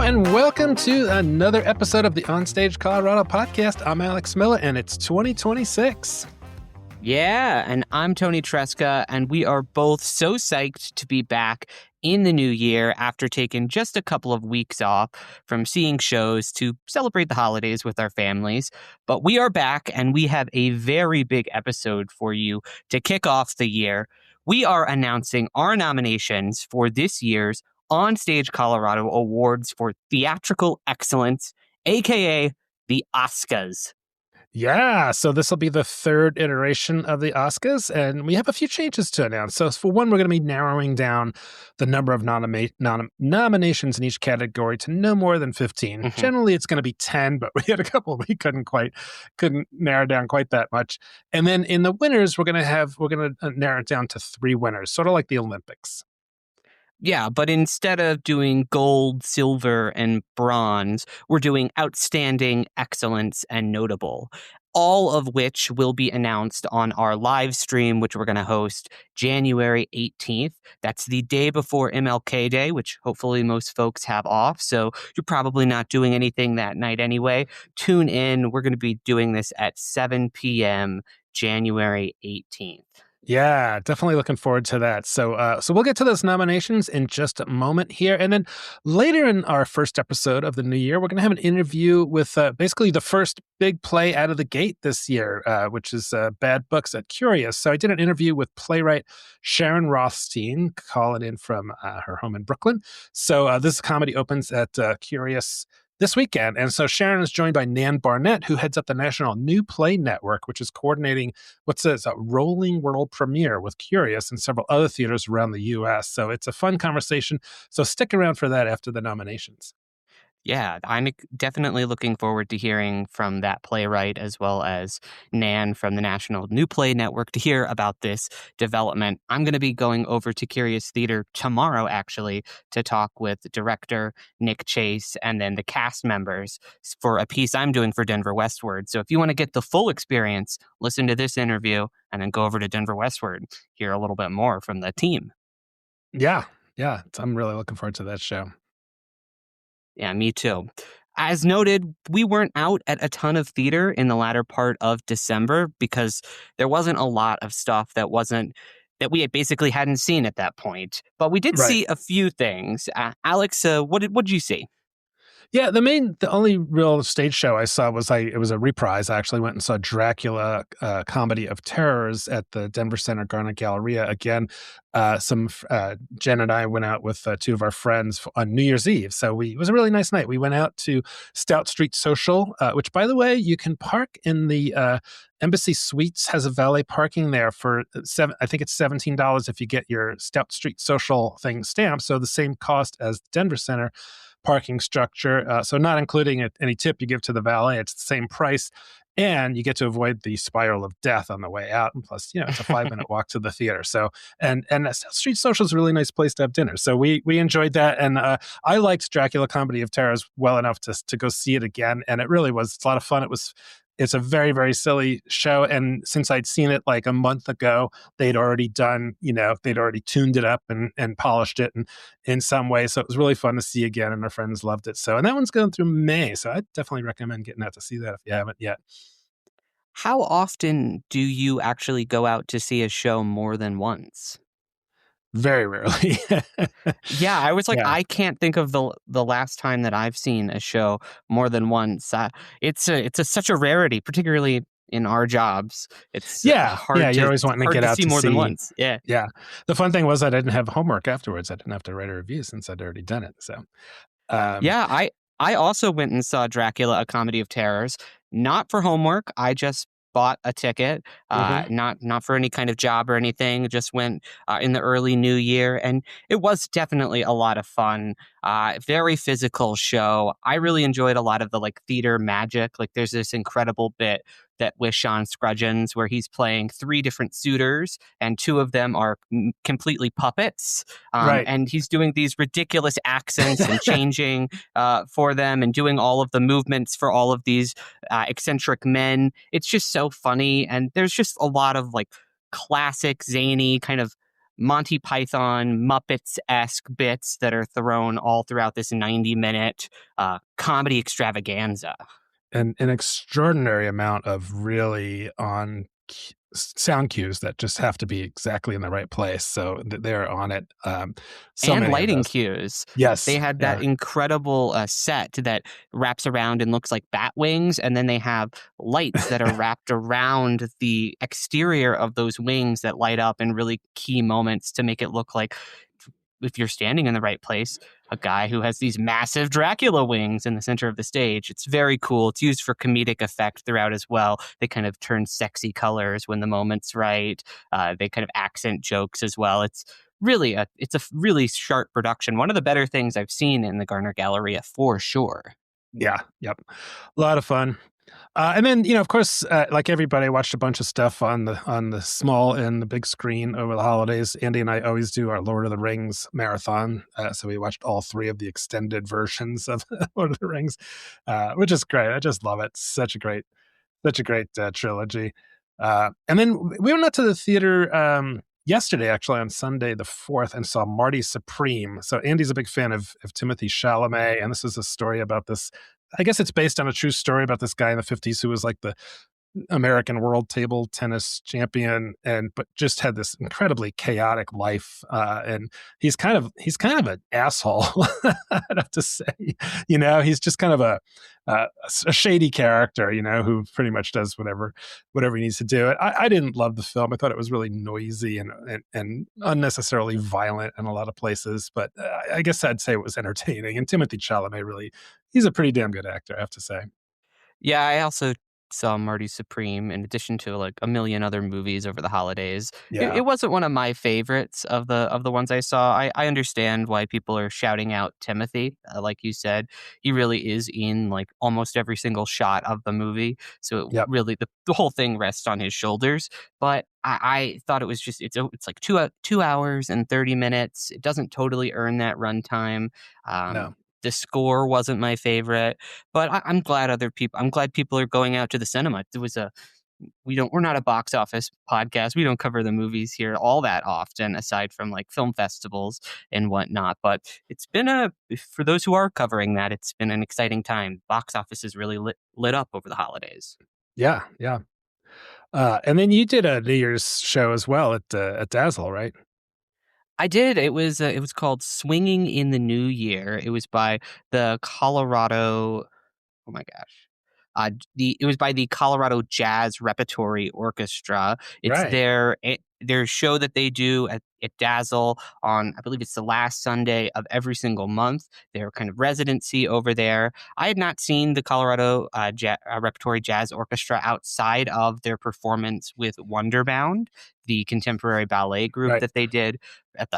and welcome to another episode of the OnStage Colorado podcast. I'm Alex Miller, and it's 2026. Yeah, and I'm Tony Tresca, and we are both so psyched to be back in the new year after taking just a couple of weeks off from seeing shows to celebrate the holidays with our families. But we are back, and we have a very big episode for you to kick off the year. We are announcing our nominations for this year's OnStage Colorado Awards for Theatrical Excellence, aka the OSCAs. Yeah, so this will be the third iteration of the OSCAs, and we have a few changes to announce. So for one, we're going to be narrowing down the number of nominations in each category to no more than 15. Mm-hmm. Generally, it's going to be 10, but we had a couple we couldn't narrow down quite that much. And then in the winners, we're going to narrow it down to 3 winners, sort of like the Olympics. Yeah, but instead of doing gold, silver, and bronze, we're doing outstanding, excellence, and notable, all of which will be announced on our live stream, which we're going to host January 18th. That's the day before MLK Day, which hopefully most folks have off, so you're probably not doing anything that night anyway. Tune in. We're going to be doing this at 7 p.m. January 18th. Yeah, definitely looking forward to that. So we'll get to those nominations in just a moment here. And then later in our first episode of the new year, we're going to have an interview with basically the first big play out of the gate this year, which is Bad Books at Curious. So I did an interview with playwright Sharyn Rothstein, calling in from her home in Brooklyn. So this comedy opens at Curious this weekend. And so Sharyn is joined by Barnett, who heads up the National New Play Network, which is coordinating what's a rolling world premiere with Curious and several other theaters around the U.S. So it's a fun conversation. So stick around for that after the nominations. Yeah, I'm definitely looking forward to hearing from that playwright as well as Nan from the National New Play Network to hear about this development. I'm going to be going over to Curious Theater tomorrow, actually, to talk with director Nick Chase and then the cast members for a piece I'm doing for Denver Westward. So if you want to get the full experience, listen to this interview and then go over to Denver Westward, hear a little bit more from the team. Yeah, I'm really looking forward to that show. Yeah, me too. As noted, we weren't out at a ton of theater in the latter part of December because there wasn't a lot of stuff that we basically hadn't seen at that point. But we did see a few things. Alex, what did you see? Yeah, the only real stage show I saw it was a reprise. I actually went and saw Dracula, Comedy of Terrors at the Denver Center Garnet Galleria. Again, Jen and I went out with 2 of our friends on New Year's Eve. So it was a really nice night. We went out to Stout Street Social, which, by the way, you can park in the Embassy Suites has a valet parking there for I think it's $17 if you get your Stout Street Social thing stamped. So the same cost as Denver Center parking structure. So not including any tip you give to the valet, it's the same price. And you get to avoid the spiral of death on the way out. And plus, it's a 5-minute walk to the theater. So, and Street Social is a really nice place to have dinner. So we enjoyed that. And I liked Dracula Comedy of Terrors well enough to go see it again. And it's a lot of fun. It's a very, very silly show. And since I'd seen it like a month ago, they'd already tuned it up and polished it in some way. So it was really fun to see again. And our friends loved it. So, and that one's going through May. So I definitely recommend getting out to see that if you haven't yet. How often do you actually go out to see a show more than once? Very rarely. Yeah, I was like, I can't think of the last time that I've seen a show more than once. It's such a rarity, particularly in our jobs. It's hard. Yeah, you're always wanting to get out to see more than once. Yeah. The fun thing was I didn't have homework afterwards. I didn't have to write a review since I'd already done it. So, I also went and saw Dracula, A Comedy of Terrors, not for homework. I just bought a ticket, not for any kind of job or anything. Just went in the early new year, and it was definitely a lot of fun. Very physical show. I really enjoyed a lot of the theater magic. There's this incredible bit that with Sean Scruggens where he's playing 3 different suitors and 2 of them are completely puppets. And he's doing these ridiculous accents and changing for them and doing all of the movements for all of these eccentric men. It's just so funny. And there's just a lot of classic, zany kind of Monty Python, Muppets-esque bits that are thrown all throughout this 90-minute comedy extravaganza. And an extraordinary amount of really sound cues that just have to be exactly in the right place. So they're on it. So And many of lighting those. cues. They Yes. had that Yeah. incredible set that wraps around and looks like bat wings, and then they have lights that are wrapped around the exterior of those wings that light up in really key moments to make it look like, if you're standing in the right place, a guy who has these massive Dracula wings in the center of the stage. It's very cool. It's used for comedic effect throughout as well. They kind of turn sexy colors when the moment's right. They kind of accent jokes as well. It's a really sharp production. One of the better things I've seen in the Garner Galleria for sure. Yeah. Yep. A lot of fun. And then, of course, like everybody, I watched a bunch of stuff on the small and the big screen over the holidays. Andy and I always do our Lord of the Rings marathon, so we watched all 3 of the extended versions of Lord of the Rings, which is great. I just love it. Such a great trilogy. And then we went out to the theater yesterday, actually on Sunday the 4th, and saw Marty Supreme. So Andy's a big fan of Timothy Chalamet, and this is a story about this. I guess it's based on a true story about this guy in the 50s who was like the American world table tennis champion, but just had this incredibly chaotic life. And he's kind of an asshole, I'd have to say. He's just kind of a shady character, who pretty much does whatever he needs to do. I didn't love the film. I thought it was really noisy and unnecessarily violent in a lot of places, but I guess I'd say it was entertaining. And Timothy Chalamet he's a pretty damn good actor, I have to say. Yeah, I also saw Marty Supreme in addition to like a million other movies over the holidays. It Yeah. wasn't one of my favorites of the ones I saw. I understand why people are shouting out Timothy. Like you said, he really is in like almost every single shot of the movie. So it Yep. really the whole thing rests on his shoulders. But I thought it was just it's like 2 hours and 30 minutes. It doesn't totally earn that runtime. No. The score wasn't my favorite, but I'm glad I'm glad people are going out to the cinema. We're not a box office podcast. We don't cover the movies here all that often, aside from like film festivals and whatnot. But it's been for those who are covering that, it's been an exciting time. Box office is really lit up over the holidays. Yeah. Yeah. And then you did a New Year's show as well at Dazzle, right? I did. It was called Swinging in the New Year. It was by the Colorado. Oh my gosh. It was by the Colorado Jazz Repertory Orchestra. It's Right. their show that they do at Dazzle on, I believe it's the last Sunday of every single month. Their kind of residency over there. I had not seen the Colorado Repertory Jazz Orchestra outside of their performance with Wonderbound, the contemporary ballet group Right. that they did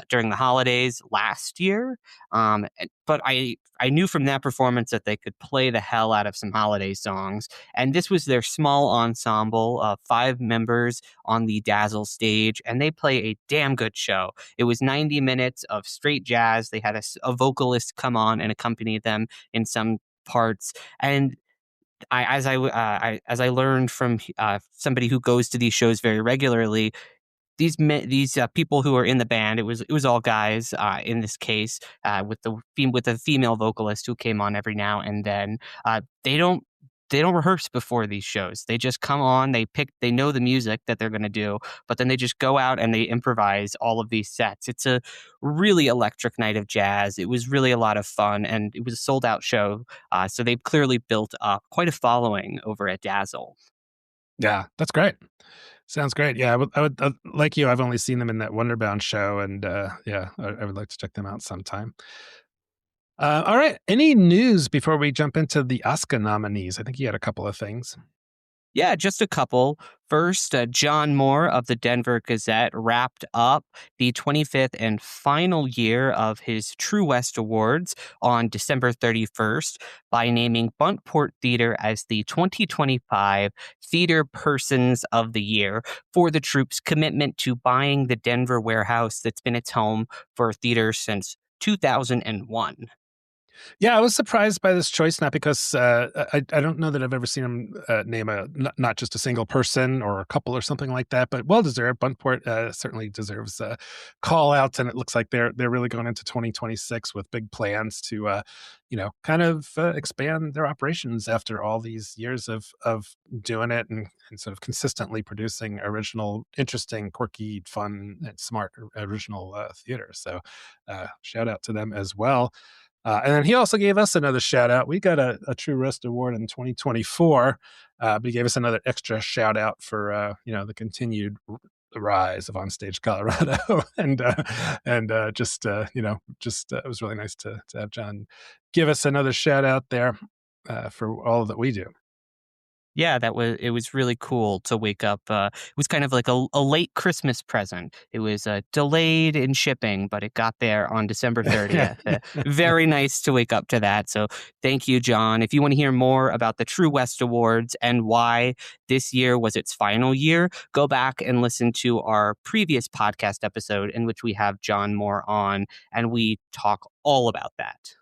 during the holidays last year. But I knew from that performance that they could play the hell out of some holiday songs. And this was their small ensemble of 5 members on the Dazzle stage, and they play a damn good show. It was 90 minutes of straight jazz. They had a vocalist come on and accompany them in some parts. And as I learned from somebody who goes to these shows very regularly, these people who are in the band, it was all guys in this case, with a female vocalist who came on every now and then. They don't rehearse before these shows. They just come on, they know the music that they're going to do, but then they just go out and they improvise all of these sets. It's a really electric night of jazz. It was really a lot of fun, and it was a sold out show. So they've clearly built up quite a following over at Dazzle. Yeah, that's great. Sounds great. Yeah, I would like you. I've only seen them in that Wonderbound show, and yeah, I would like to check them out sometime. All right. Any news before we jump into the OSCA nominees? I think you had a couple of things. Yeah, just a couple. First, John Moore of the Denver Gazette wrapped up the 25th and final year of his True West Awards on December 31st by naming Buntport Theater as the 2025 Theater Persons of the Year for the troupe's commitment to buying the Denver warehouse that's been its home for theater since 2001. Yeah, I was surprised by this choice, not because I don't know that I've ever seen him name not just a single person or a couple or something like that, but well deserved. Buntport certainly deserves call outs, and it looks like they're really going into 2026 with big plans to kind of expand their operations after all these years of doing it and sort of consistently producing original, interesting, quirky, fun, and smart original theater. So shout out to them as well. And then he also gave us another shout out. We got a True Rest Award in 2024, but he gave us another extra shout out for the continued rise of OnStage Colorado, and just it was really nice to have John give us another shout out there for all that we do. Yeah, it was really cool to wake up. It was kind of like a late Christmas present. It was delayed in shipping, but it got there on December 30th. Very nice to wake up to that. So thank you, John. If you want to hear more about the True West Awards and why this year was its final year, go back and listen to our previous podcast episode in which we have John Moore on, and we talk all about that.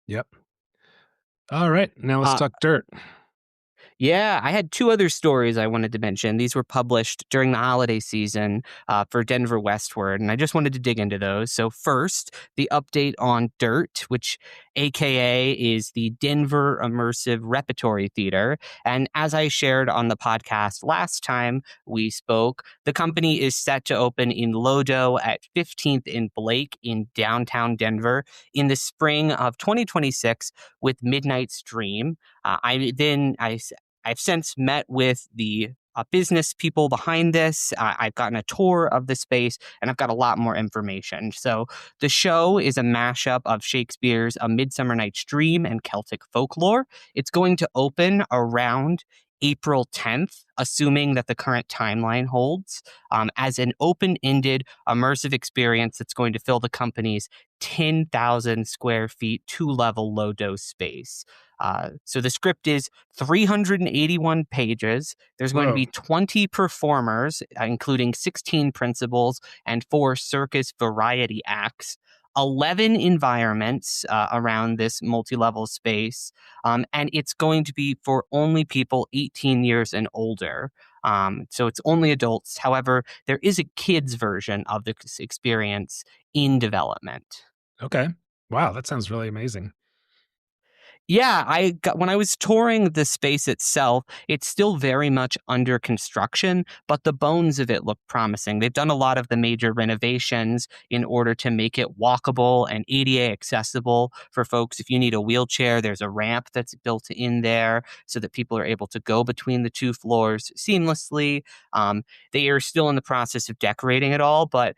Yep. All right, now let's talk dirt. Yeah, I had two other stories I wanted to mention. These were published during the holiday season for Denver Westward, and I just wanted to dig into those. So first, the update on DIRT, which AKA is the Denver Immersive Repertory Theater. And as I shared on the podcast last time we spoke, the company is set to open in Lodo at 15th and Blake in downtown Denver in the spring of 2026 with Midnight's Dream. I've since met with the business people behind this. I've gotten a tour of the space, and I've got a lot more information. So the show is a mashup of Shakespeare's A Midsummer Night's Dream and Celtic folklore. It's going to open around April 10th, assuming that the current timeline holds, as an open-ended immersive experience that's going to fill the company's 10,000 square feet, two-level low-dose space. So the script is 381 pages. There's going to be 20 performers, including 16 principals and 4 circus variety acts. 11 environments around this multi-level space, and it's going to be for only people 18 years and older. So it's only adults. However, there is a kids version of this experience in development. Okay. Wow, that sounds really amazing. Yeah, when I was touring the space itself, it's still very much under construction, but the bones of it look promising. They've done a lot of the major renovations in order to make it walkable and ADA accessible for folks. If you need a wheelchair, there's a ramp that's built in there so that people are able to go between the two floors seamlessly. They are still in the process of decorating it all, but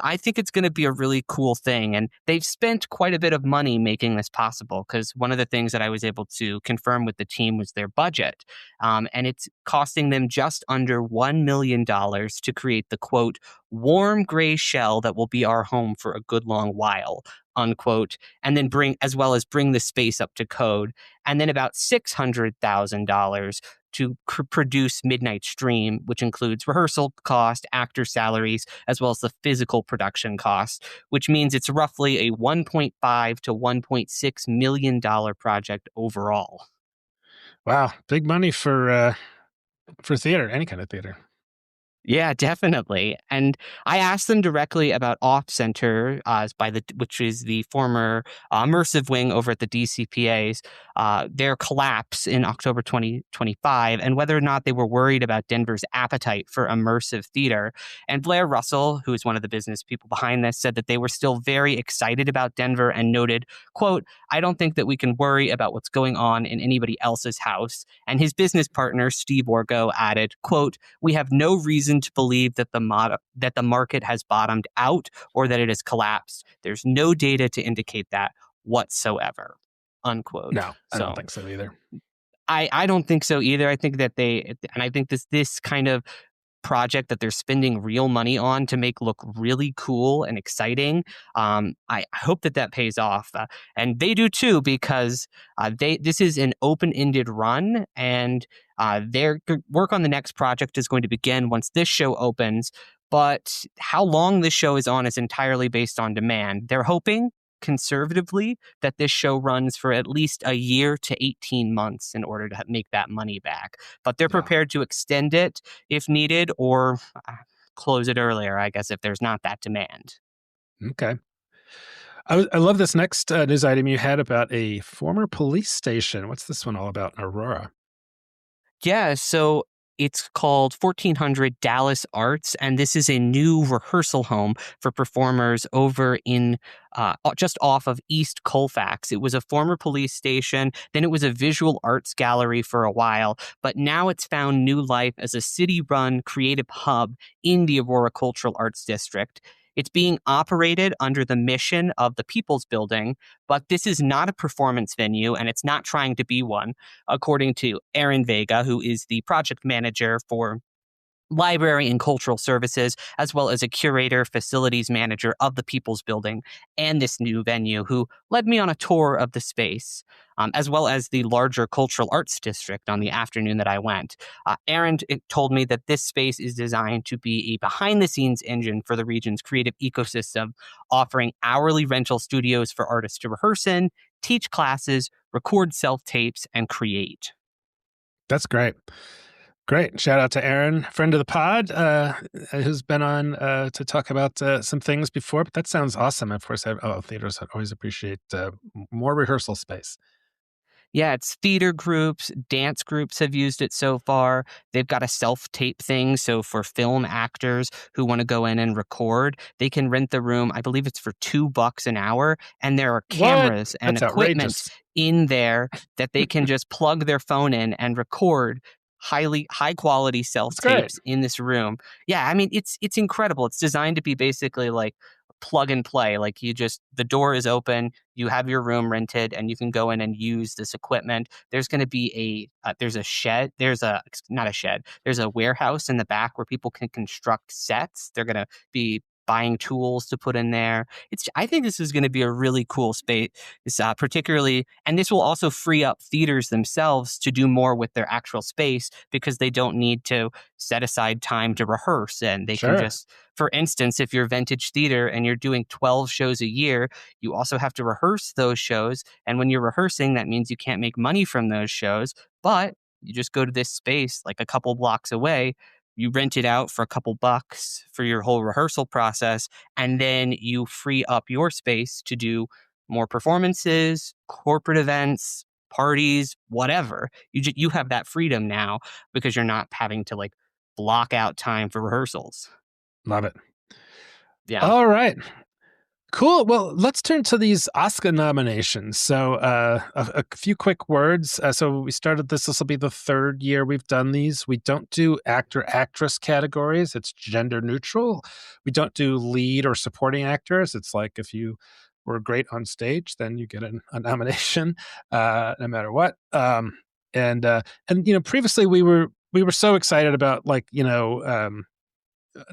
I think it's going to be a really cool thing. And they've spent quite a bit of money making this possible, because one of the things that I was able to confirm with the team was their budget. And it's costing them just under $1 million to create the, quote, warm gray shell that will be our home for a good long while, unquote, and then bring the space up to code. And then about $600,000 to produce Midnight's Dream, which includes rehearsal cost, actor salaries, as well as the physical production cost, which means it's roughly a $1.5 to $1.6 million project overall. Wow, big money for theater, any kind of theater. Yeah, definitely. And I asked them directly about Off Center, which is the former immersive wing over at the DCPA's, their collapse in October 2025, and whether or not they were worried about Denver's appetite for immersive theater. And Blair Russell, who is one of the business people behind this, said that they were still very excited about Denver and noted, quote, "I don't think that we can worry about what's going on in anybody else's house." And his business partner, Steve Orgo, added, quote, "We have no reason to believe that the market has bottomed out or that it has collapsed. There's no data to indicate that whatsoever," unquote. No, I don't think so either. I don't think so either. I think that I think this kind of project that they're spending real money on to make look really cool and exciting. I hope that pays off, and they do too, because this is an open-ended run, and their work on the next project is going to begin once this show opens. But how long this show is on is entirely based on demand. They're hoping conservatively that this show runs for at least a year to 18 months in order to make that money back. But they're Yeah. prepared to extend it if needed, or close it earlier, I guess, if there's not that demand. Okay. I love this next news item you had about a former police station. What's this one all about in Aurora? Yeah, so it's called 1400 Dallas Arts, and this is a new rehearsal home for performers over in just off of East Colfax. It was a former police station, then it was a visual arts gallery for a while, but now it's found new life as a city run creative hub in the Aurora Cultural Arts District. It's being operated under the mission of the People's Building, but this is not a performance venue and it's not trying to be one, according to Aaron Vega, who is the project manager for library and cultural services, as well as a curator, facilities manager of the People's Building and this new venue, who led me on a tour of the space, as well as the larger cultural arts district on the afternoon that I went. Aaron told me that this space is designed to be a behind the scenes engine for the region's creative ecosystem, offering hourly rental studios for artists to rehearse in, teach classes, record self tapes, and create. That's great. Great. Shout out to Aaron, friend of the pod, who's been on to talk about some things before. But that sounds awesome. Of course, theaters always appreciate more rehearsal space. Yeah, it's theater groups, dance groups have used it so far. They've got a self-tape thing, so for film actors who want to go in and record, they can rent the room. I believe it's for $2 an hour, and there are What? cameras and That's equipment outrageous. in there that they can just plug their phone in and record high quality self That's great. tapes in this room. Yeah, I mean it's incredible. It's designed to be basically like plug and play. Like the door is open, you have your room rented, and you can go in and use this equipment. There's going to be there's a shed. Not a shed. There's a warehouse in the back where people can construct sets. They're going to be buying tools to put in there. I think this is going to be a really cool space, particularly, and this will also free up theaters themselves to do more with their actual space because they don't need to set aside time to rehearse, and they can Sure. just, for instance, if you're Vintage Theater and you're doing 12 shows a year, you also have to rehearse those shows. And when you're rehearsing, that means you can't make money from those shows, but you just go to this space like a couple blocks away. You rent it out for a couple bucks for your whole rehearsal process, and then you free up your space to do more performances, corporate events, parties, whatever. You have that freedom now because you're not having to like block out time for rehearsals. Love it. Yeah. All right. Cool. Well, let's turn to these OSCA nominations. So, a few quick words. So, we started this. This will be the third year we've done these. We don't do actor actress categories. It's gender neutral. We don't do lead or supporting actors. It's like if you were great on stage, then you get a nomination, no matter what. And previously we were so excited about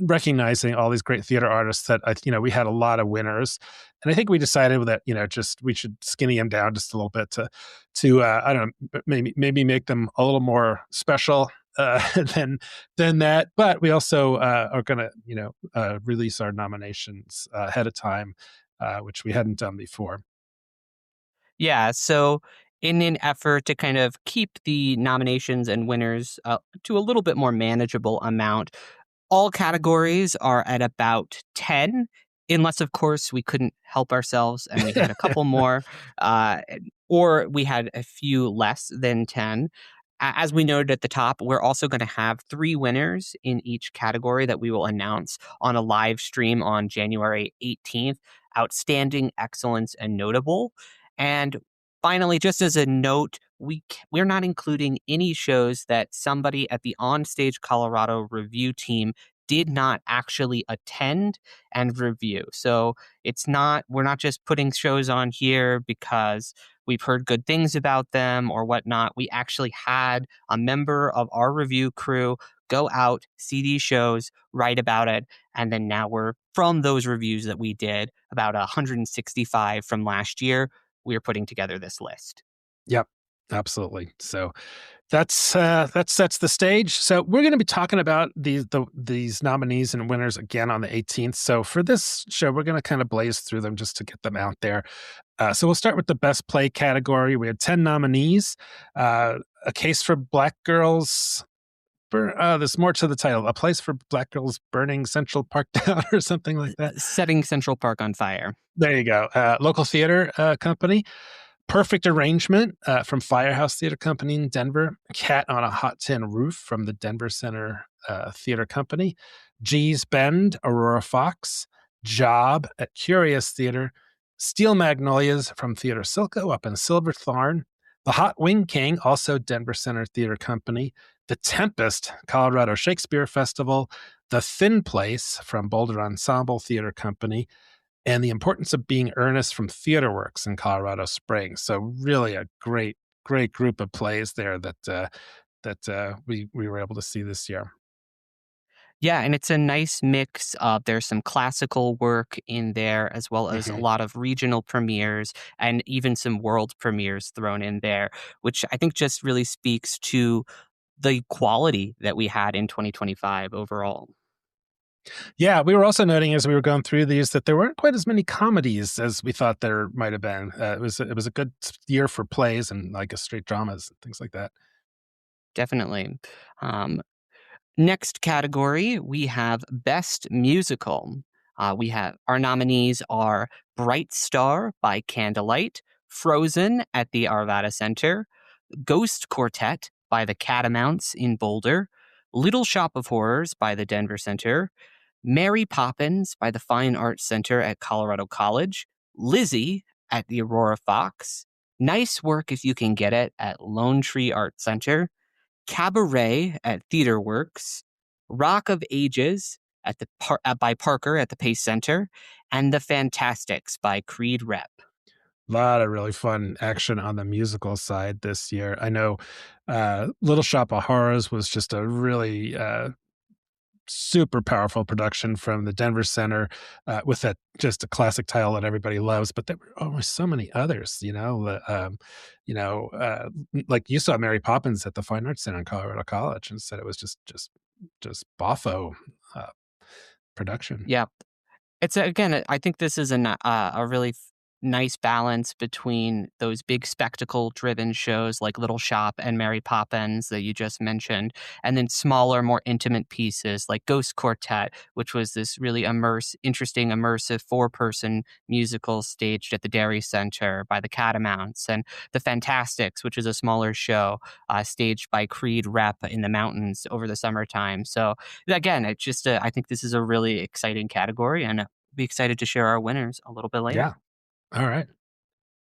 recognizing all these great theater artists that we had a lot of winners, and I think we decided that just we should skinny them down just a little bit to I don't know, maybe make them a little more special than that. But we also are going to release our nominations ahead of time, which we hadn't done before. Yeah. So, in an effort to kind of keep the nominations and winners to a little bit more manageable amount, all categories are at about 10, unless, of course, we couldn't help ourselves and we had a couple more, uh, or we had a few less than 10. As we noted at the top, we're also going to have 3 winners in each category that we will announce on a live stream on January 18th. Outstanding, excellence, and notable. And finally, just as a note, we're not including any shows that somebody at the OnStage Colorado review team did not actually attend and review. So we're not just putting shows on here because we've heard good things about them or whatnot. We actually had a member of our review crew go out, see these shows, write about it, and then now we're from those reviews that we did, about 165 from last year, we're putting together this list. Yep, absolutely. So That sets the stage. So we're going to be talking about these nominees and winners again on the 18th. So for this show, we're going to kind of blaze through them just to get them out there. So we'll start with the best play category. We had 10 nominees. A Case for Black Girls. There's more to the title. A Place for Black Girls Burning Central Park Down or something like that. Setting Central Park on fire. There you go. Local theater company. Perfect Arrangement from Firehouse Theater Company in Denver. Cat on a Hot Tin Roof from the Denver Center Theater Company. G's Bend, Aurora Fox. Job at Curious Theater. Steel Magnolias from Theater Silco up in Silverthorne. The Hot Wing King, also Denver Center Theater Company. The Tempest, Colorado Shakespeare Festival. The Thin Place from Boulder Ensemble Theater Company. And The Importance of Being Earnest from TheaterWorks in Colorado Springs. So really a great group of plays there that we were able to see this year. Yeah, and it's a nice mix of there's some classical work in there as well as a lot of regional premieres and even some world premieres thrown in there, which I think just really speaks to the quality that we had in 2025 overall. Yeah, we were also noting as we were going through these that there weren't quite as many comedies as we thought there might have been. It was a good year for plays and like straight dramas and things like that. Definitely. Next category, we have Best Musical. We have our nominees are Bright Star by Candlelight, Frozen at the Arvada Center, Ghost Quartet by the Catamounts in Boulder, Little Shop of Horrors by the Denver Center, Mary Poppins by the Fine Arts Center at Colorado College, Lizzie at the Aurora Fox, Nice Work If You Can Get It at Lone Tree Art Center, Cabaret at TheaterWorks, Rock of Ages at by Parker at the Pace Center, and The Fantastics by Creed Rep. A lot of really fun action on the musical side this year. I know Little Shop of Horrors was just a really super powerful production from the Denver Center with just a classic title that everybody loves. But there were always so many others, like you saw Mary Poppins at the Fine Arts Center in Colorado College and said it was just boffo production. Yeah, it's again, I think this is a really nice balance between those big spectacle-driven shows like Little Shop and Mary Poppins that you just mentioned, and then smaller, more intimate pieces like Ghost Quartet, which was this really interesting, immersive four-person musical staged at the Dairy Center by the Catamounts, and The Fantastics, which is a smaller show staged by Creed Rep in the mountains over the summertime. So again, it's just I think this is a really exciting category, and I'll be excited to share our winners a little bit later. Yeah. All right.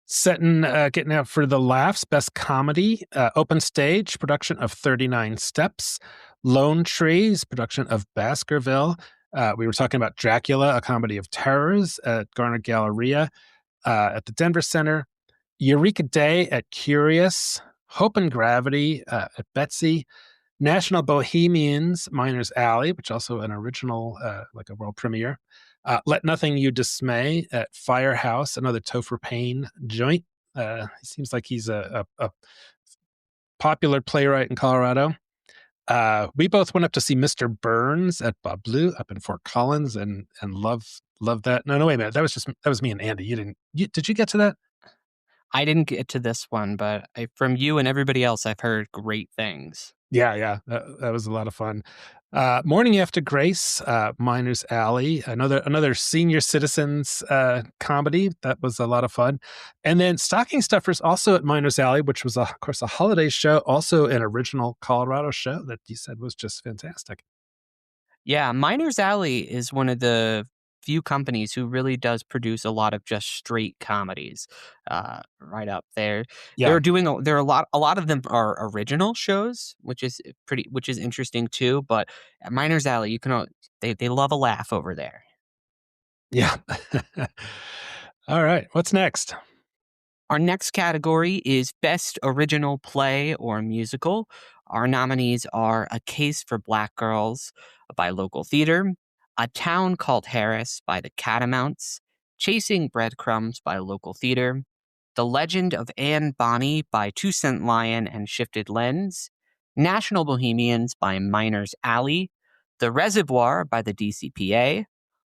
Getting out for the laughs, Best Comedy, Open Stage, production of 39 Steps, Lone Trees, production of Baskerville. We were talking about Dracula, a comedy of terrors at Garner Galleria at the Denver Center, Eureka Day at Curious, Hope and Gravity at Betsy, National Bohemians, Miners Alley, which also an original, like a world premiere. Let Nothing You Dismay at Firehouse, another Topher Payne joint. He seems like he's a popular playwright in Colorado. We both went up to see Mr. Burns at Bob Blue up in Fort Collins and love that. No, wait a minute. That was me and Andy. Did you get to that? I didn't get to this one, but from you and everybody else, I've heard great things. Yeah, that was a lot of fun. Morning After Grace, Miners Alley, another senior citizens comedy that was a lot of fun, and then Stocking Stuffers also at Miners Alley, which was of course a holiday show, also an original Colorado show that you said was just fantastic. Yeah, Miners Alley is one of the few companies who really does produce a lot of just straight comedies. Right up there, Yeah. they're doing there are a lot of them are original shows, which is interesting too. But at Miners Alley, they love a laugh over there. Yeah. All right, what's next? Our next category is Best Original Play or Musical. Our nominees are A Case for Black Girls by Local Theater, A Town Called Harris by the Catamounts, Chasing Breadcrumbs by Local Theater, The Legend of Anne Bonny by 2 Cent Lion and Shifted Lens, National Bohemians by Miners Alley, The Reservoir by the DCPA,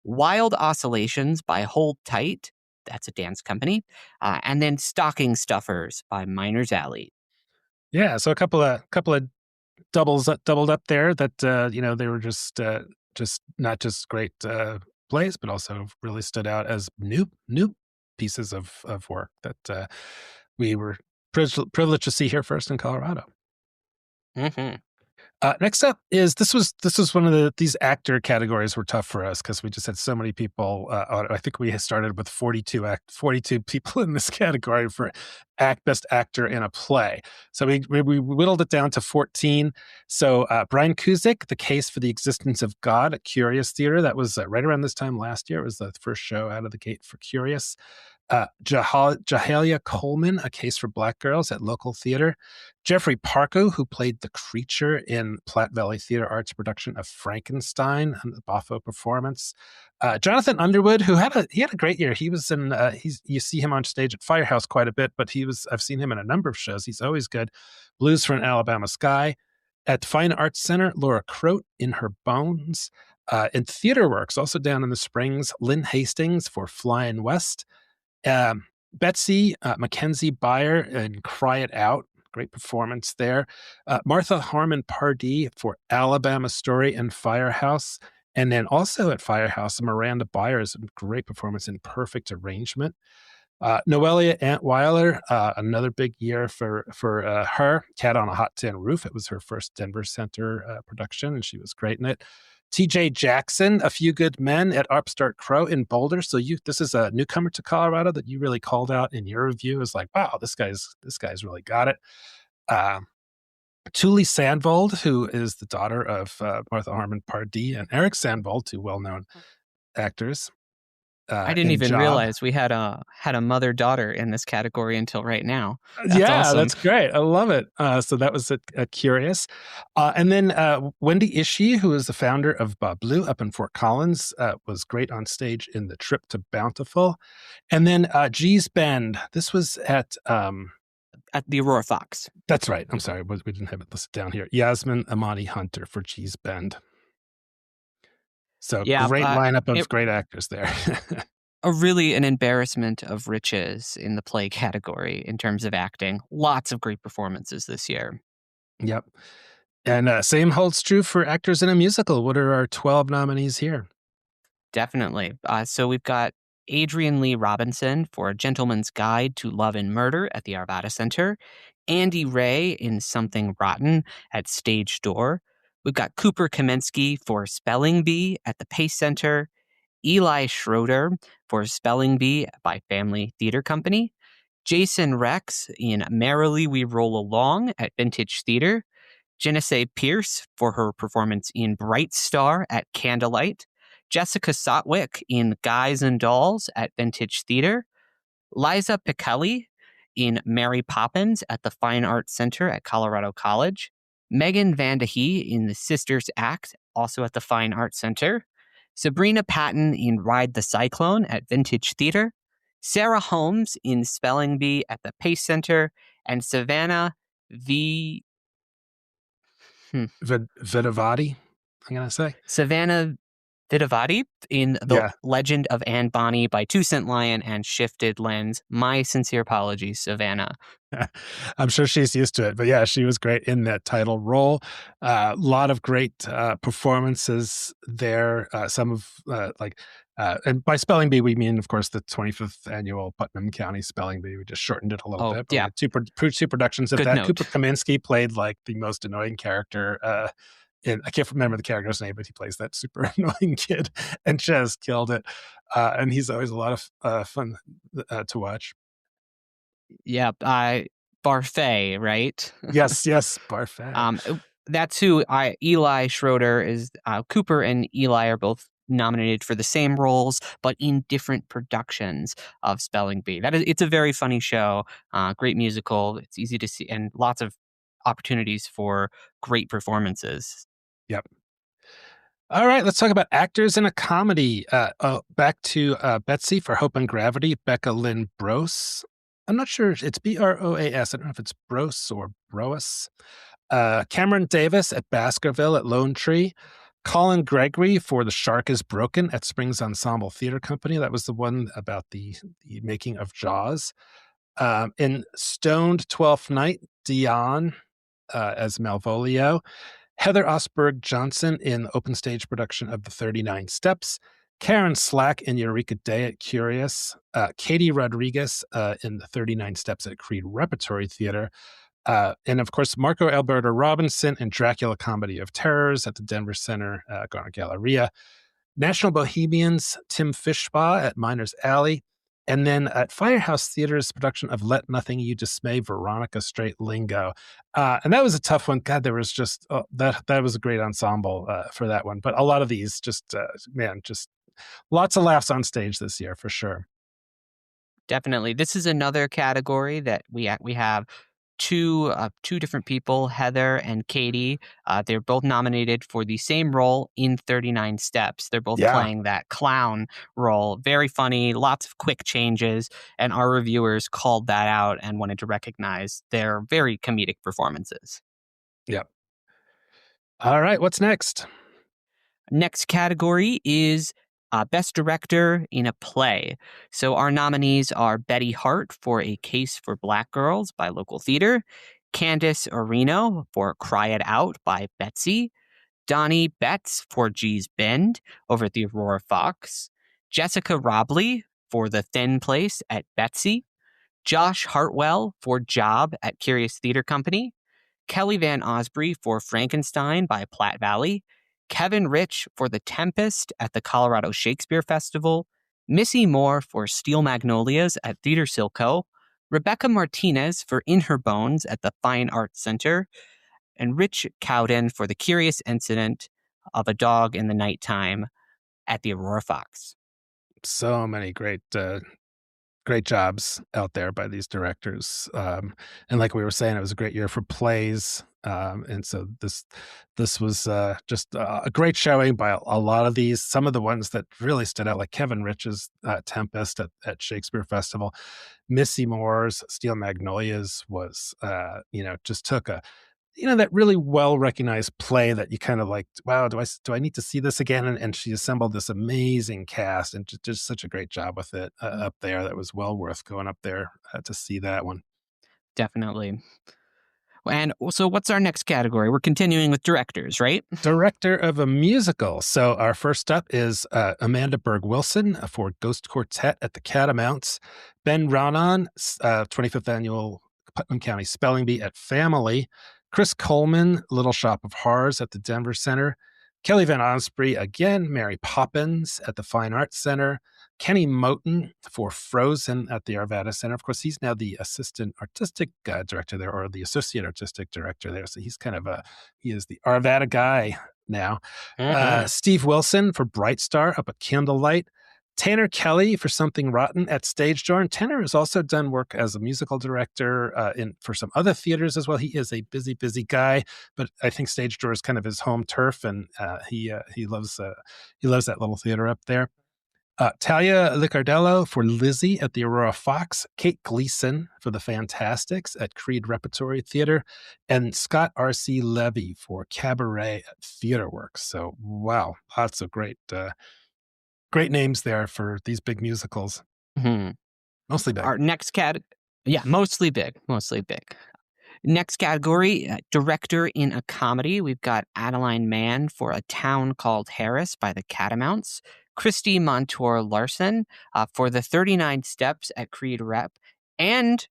Wild Oscillations by Hold Tight, that's a dance company, and then Stocking Stuffers by Miners Alley. Yeah, so a couple of doubled up there that they were just not just great plays, but also really stood out as new pieces of work that we were privileged to see here first in Colorado. Mm-hmm. Next up is this was one of these actor categories were tough for us because we just had so many people. I think we had started with 42 people in this category for best actor in a play. So we whittled it down to 14. So Brian Cusick, The Case for the Existence of God at Curious Theater. That was right around this time last year. It was the first show out of the gate for Curious. Jahalia Coleman, A Case for Black Girls at Local Theater. Jeffrey Parko, who played the creature in Platte Valley Theater Arts production of Frankenstein and the Boffo performance. Jonathan Underwood, who had a great year. He was in you see him on stage at Firehouse quite a bit, but I've seen him in a number of shows. He's always good. Blues for an Alabama Sky. At Fine Arts Center, Laura Croat in Her Bones. In Theater Works, also down in the Springs, Lynn Hastings for Flying West. Betsy Mackenzie Byer and Cry It Out. Great performance there. Martha Harmon Pardee for Alabama Story and Firehouse. And then also at Firehouse, Miranda Byers, great performance in Perfect Arrangement. Noelia Antweiler, another big year for her. Cat on a Hot Tin Roof. It was her first Denver Center production, and she was great in it. T.J. Jackson, A Few Good Men at Upstart Crow in Boulder. So this is a newcomer to Colorado that you really called out in your review. Is like, wow, this guy's really got it. Thule Sandvold, who is the daughter of Martha Harmon Pardee and Eric Sandvold, two well-known actors. I didn't even realize we had a mother-daughter in this category until right now. That's awesome. That's great. I love it. So that was a Curious. And then Wendy Ishii, who is the founder of Blue up in Fort Collins, was great on stage in The Trip to Bountiful. And then Gee's Bend. This was at the Aurora Fox. That's right. I'm sorry. We didn't have it listed down here. Yasmin Amani Hunter for Gee's Bend. So great lineup of great actors there. An embarrassment of riches in the play category in terms of acting. Lots of great performances this year. Yep. And same holds true for actors in a musical. What are our 12 nominees here? Definitely. So we've got Adrian Lee Robinson for A Gentleman's Guide to Love and Murder at the Arvada Center. Andy Ray in Something Rotten at Stage Door. We've got Cooper Kaminsky for Spelling Bee at the Pace Center. Eli Schroeder for Spelling Bee by Family Theater Company. Jason Rex in Merrily We Roll Along at Vintage Theater. Genesee Pierce for her performance in Bright Star at Candlelight. Jessica Sotwick in Guys and Dolls at Vintage Theater. Liza Pichelli in Mary Poppins at the Fine Arts Center at Colorado College. Megan Vandehee in The Sisters Act, also at the Fine Arts Center. Sabrina Patton in Ride the Cyclone at Vintage Theater. Sarah Holmes in Spelling Bee at the Pace Center. And Savannah Vidavati, I'm going to say. Savannah Vidavati in The Legend of Anne Bonny by 2 Cent Lion and Shifted Lens. My sincere apologies, Savannah. I'm sure she's used to it, but yeah, she was great in that title role. A lot of great performances there. Some of and by Spelling Bee, we mean, of course, the 25th annual Putnam County Spelling Bee. We just shortened it a little bit. Yeah. Two productions of Good that. Note. Cooper Kaminsky played like the most annoying character. I can't remember the character's name, but he plays that super annoying kid and just killed it. And he's always a lot of fun to watch. Yeah, Barfay, right? Yes, Barfay. That's who Eli Schroeder is. Cooper and Eli are both nominated for the same roles, but in different productions of Spelling Bee. It's a very funny show, great musical. It's easy to see, and lots of opportunities for great performances. Yep. All right, let's talk about actors in a comedy. Back to Betsy for Hope and Gravity, Becca Lynn Brose. I'm not sure. It's Broas. I don't know if it's Brose or Broas. Cameron Davis at Baskerville at Lone Tree. Colin Gregory for The Shark is Broken at Springs Ensemble Theater Company. That was the one about the making of Jaws. In Stoned Twelfth Night, Dion as Malvolio. Heather Osberg Johnson in the open stage production of The 39 Steps. Karen Slack and Eureka Day at Curious. Katie Rodriguez in The 39 Steps at Creed Repertory Theater. And of course, Marco Alberto Robinson and Dracula Comedy of Terrors at the Denver Center Garner Galleria. National Bohemians, Tim Fishbaugh at Miners Alley. And then at Firehouse Theater's production of Let Nothing You Dismay, Veronica Straight Lingo. And that was a tough one. God, there was just, that was a great ensemble for that one. But a lot of these just, just lots of laughs on stage this year for sure. Definitely. This is another category that we have two different people, Heather and Katie. They're both nominated for the same role in 39 Steps. They're both playing that clown role. Very funny, lots of quick changes, and our reviewers called that out and wanted to recognize their very comedic performances. Yep. All right, what's next? Next category is Best Director in a Play. So our nominees are Betty Hart for A Case for Black Girls by Local Theater, Candace Orino for Cry It Out by Betsy, Donnie Betts for G's Bend over at the Aurora Fox, Jessica Robley for The Thin Place at Betsy, Josh Hartwell for Job at Curious Theater Company, Kelly Van Osprey for Frankenstein by Platte Valley, Kevin Rich for The Tempest at the Colorado Shakespeare Festival, Missy Moore for Steel Magnolias at Theater Silco, Rebecca Martinez for In Her Bones at the Fine Arts Center, and Rich Cowden for The Curious Incident of a Dog in the Nighttime at the Aurora Fox. So many great jobs out there by these directors. And like we were saying, it was a great year for plays. And so this was just a great showing by a lot of these. Some of the ones that really stood out, like Kevin Rich's Tempest at Shakespeare Festival. Missy Moore's Steel Magnolias was, just took that really well-recognized play that you kind of like, wow, do I need to see this again? And she assembled this amazing cast and just such a great job with it up there. That was well worth going up there to see that one. Definitely. And so what's our next category? We're continuing with directors, right? Director of a musical. So our first up is Amanda Berg Wilson for Ghost Quartet at the Catamounts. Ben Ronan, 25th Annual Putnam County Spelling Bee at Family. Chris Coleman, Little Shop of Horrors at the Denver Center. Kelly Van Osprey, again, Mary Poppins at the Fine Arts Center. Kenny Moten for Frozen at the Arvada Center. Of course, he's now the assistant artistic director there, or the associate artistic director there. So he's he is the Arvada guy now. Steve Wilson for Bright Star up at Candlelight. Tanner Kelly for Something Rotten at Stage Door. And Tanner has also done work as a musical director for some other theaters as well. He is a busy, busy guy, but I think Stage Door is kind of his home turf, and he loves that little theater up there. Talia Licardello for Lizzie at the Aurora Fox, Kate Gleason for The Fantastics at Creed Repertory Theater, and Scott R.C. Levy for Cabaret at TheaterWorks. So, wow, lots of great names there for these big musicals. Mm-hmm. Mostly big. Our next mostly big. Next category, director in a comedy. We've got Adeline Mann for A Town Called Harris by the Catamounts. Christy Montour Larson for The 39 Steps at Creed Rep. And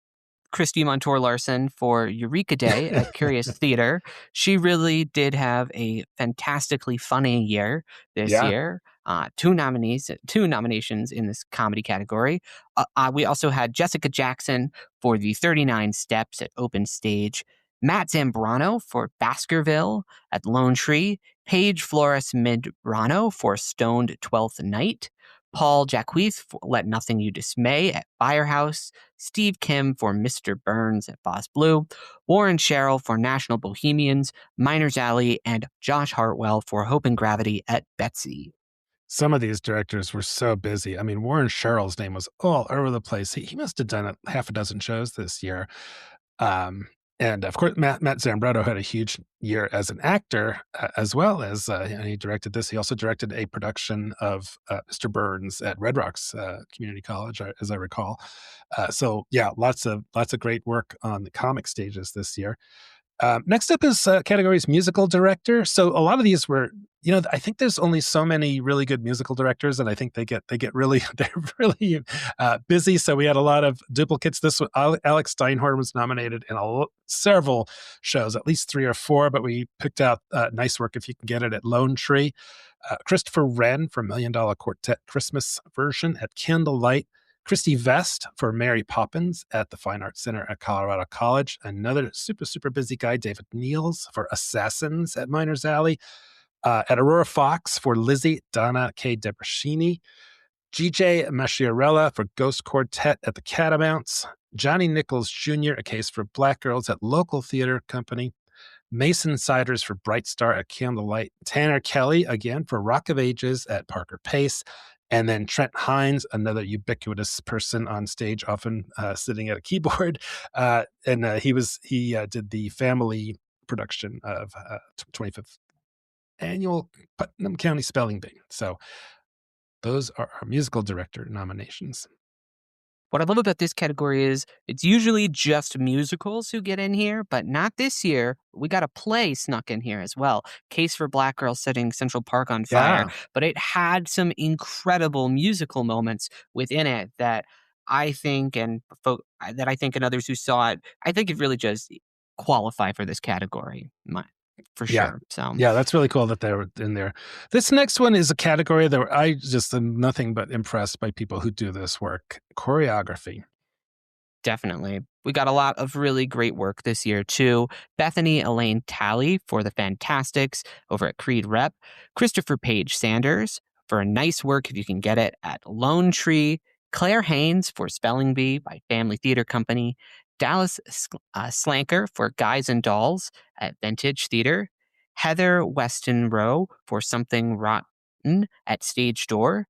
Christy Montour Larson for Eureka Day at Curious Theater. She really did have a fantastically funny year this year. Two nominations in this comedy category. We also had Jessica Jackson for The 39 Steps at Open Stage, Matt Zambrano for Baskerville at Lone Tree, Paige Flores Medrano for Stoned 12th Night, Paul Jacquith for Let Nothing You Dismay at Firehouse, Steve Kim for Mr. Burns at Boss Blue, Warren Sherrill for National Bohemians, Miners Alley, and Josh Hartwell for Hope and Gravity at Betsy. Some of these directors were so busy. I mean, Warren Sherrill's name was all over the place. He must have done half a dozen shows this year. And of course, Matt Zambretto had a huge year as an actor, as well as he directed this. He also directed a production of Mr. Burns at Red Rocks Community College, as I recall. So yeah, lots of great work on the comic stages this year. Next up is categories musical director. So a lot of these were, I think there's only so many really good musical directors, and I think they get really they're really busy. So we had a lot of duplicates. This was, Alex Steinhorn was nominated in several shows, at least 3 or 4, but we picked out nice work if you can get it at Lone Tree. Christopher Wren for Million Dollar Quartet Christmas version at Candlelight. Christy Vest for Mary Poppins at the Fine Arts Center at Colorado College. Another super, super busy guy, David Niels for Assassins at Miners Alley. At Aurora Fox for Lizzie, Donna K. Debrashini. GJ Masciarella for Ghost Quartet at the Catamounts. Johnny Nichols Jr., A Case for Black Girls at Local Theater Company. Mason Siders for Bright Star at Candlelight. Tanner Kelly, again, for Rock of Ages at Parker Pace. And then Trent Hines, another ubiquitous person on stage, often sitting at a keyboard. And he did the family production of 25th Annual Putnam County Spelling Bee. So those are our musical director nominations. What I love about this category is it's usually just musicals who get in here, but not this year. We got a play snuck in here as well. Case for Black Girls Setting Central Park on Fire. Yeah. But it had some incredible musical moments within it that I think, and others who saw it, I think it really just qualify for this category, for Yeah. sure. So Yeah, that's really cool that they were in there. This next one is a category that I just am nothing but impressed by people who do this work. Choreography. definitely. We got a lot of really great work this year, too. Bethany Elaine Talley for The Fantastics over at Creed Rep. Christopher Page Sanders for a nice work, if you can get it, at Lone Tree. Claire Haynes for Spelling Bee by Family Theater Company. Dallas Slanker for Guys and Dolls at Vintage Theater. Heather Weston Rowe for Something Rotten at Stage Door.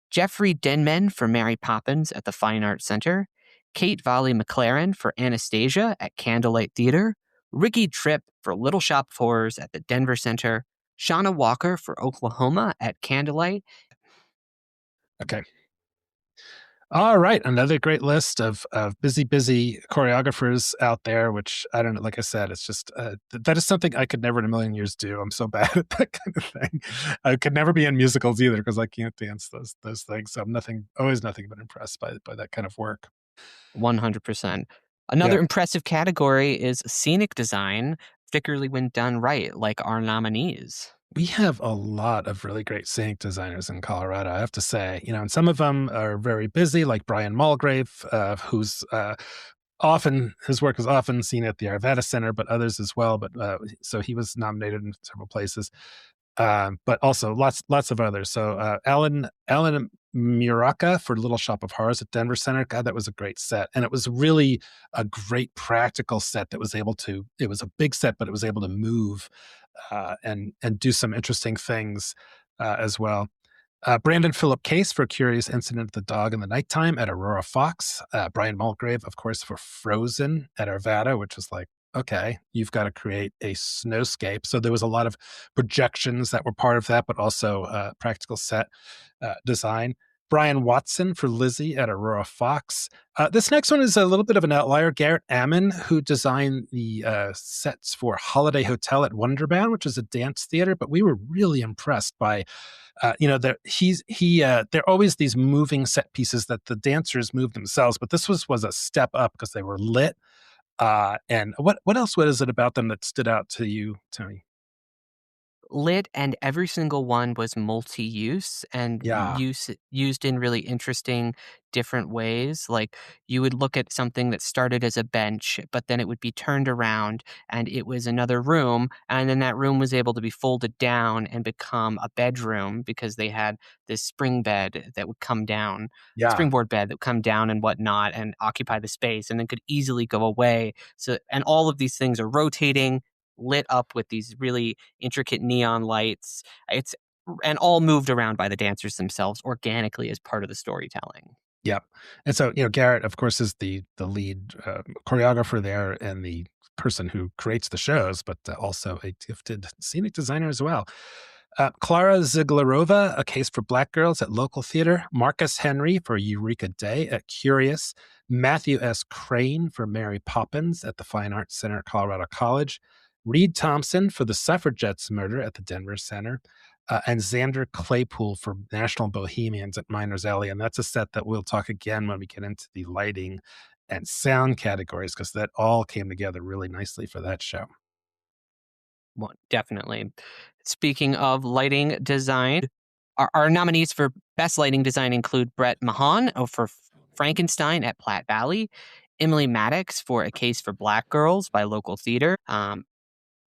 Jeffrey Denman for Mary Poppins at the Fine Arts Center. Kate Volley McLaren for Anastasia at Candlelight Theater. Ricky Tripp for Little Shop of Horrors at the Denver Center. Shauna Walker for Oklahoma at Candlelight. Okay. All right, another great list of busy choreographers out there. Which I don't know. Like I said, it's just that is something I could never in a million years do. I'm so bad at that kind of thing. I could never be in musicals either because I can't dance those things. So I'm always nothing but impressed by that kind of work. 100%. Another Yeah. impressive category is scenic design, particularly when done right, like our nominees. We have a lot of really great scenic designers in Colorado, I have to say. And some of them are very busy, like Brian Mulgrave, who's often his work is often seen at the Arvada Center, but others as well. But so he was nominated in several places, but also lots of others. So Alan Muraka for Little Shop of Horrors at Denver Center. God, that was a great set, and it was really a great practical set that was able to. It was a big set, but it was able to move and do some interesting things as well. Brandon Philip Case for Curious Incident of the Dog in the Nighttime at Aurora Fox. Brian Mulgrave, of course, for Frozen at Arvada, which was like, okay, you've got to create a snowscape. So there was a lot of projections that were part of that, but also practical set design. Brian Watson for Lizzie at Aurora Fox. This next one is a little bit of an outlier. Garrett Ammon, who designed the sets for Holiday Hotel at Wonderbound, which is a dance theater, but we were really impressed by there are always these moving set pieces that the dancers move themselves, but this was a step up because they were lit. And what else is it about them that stood out to you, Tony? Lit, and every single one was multi-use and Yeah. used in really interesting different ways. Like, you would look at something that started as a bench, but then it would be turned around and it was another room, and then that room was able to be folded down and become a bedroom because they had this spring bed that would come down, Yeah. springboard bed that would come down and whatnot and occupy the space and then could easily go away. So, and all of these things are rotating, lit up with these really intricate neon lights. It's and all moved around by the dancers themselves organically as part of the storytelling. Yep. And so, Garrett, of course, is the lead choreographer there and the person who creates the shows, but also a gifted scenic designer as well. Clara Ziglarova, A Case for Black Girls at Local Theater. Marcus Henry for Eureka Day at Curious. Matthew S. Crane for Mary Poppins at the Fine Arts Center at Colorado College. Reed Thompson for The Suffragettes Murder at the Denver Center. And Xander Claypool for National Bohemians at Miners Alley. And that's a set that we'll talk again when we get into the lighting and sound categories, because that all came together really nicely for that show. Well, definitely. Speaking of lighting design, our nominees for Best Lighting Design include Brett Mahan for Frankenstein at Platte Valley, Emily Maddox for A Case for Black Girls by Local Theater,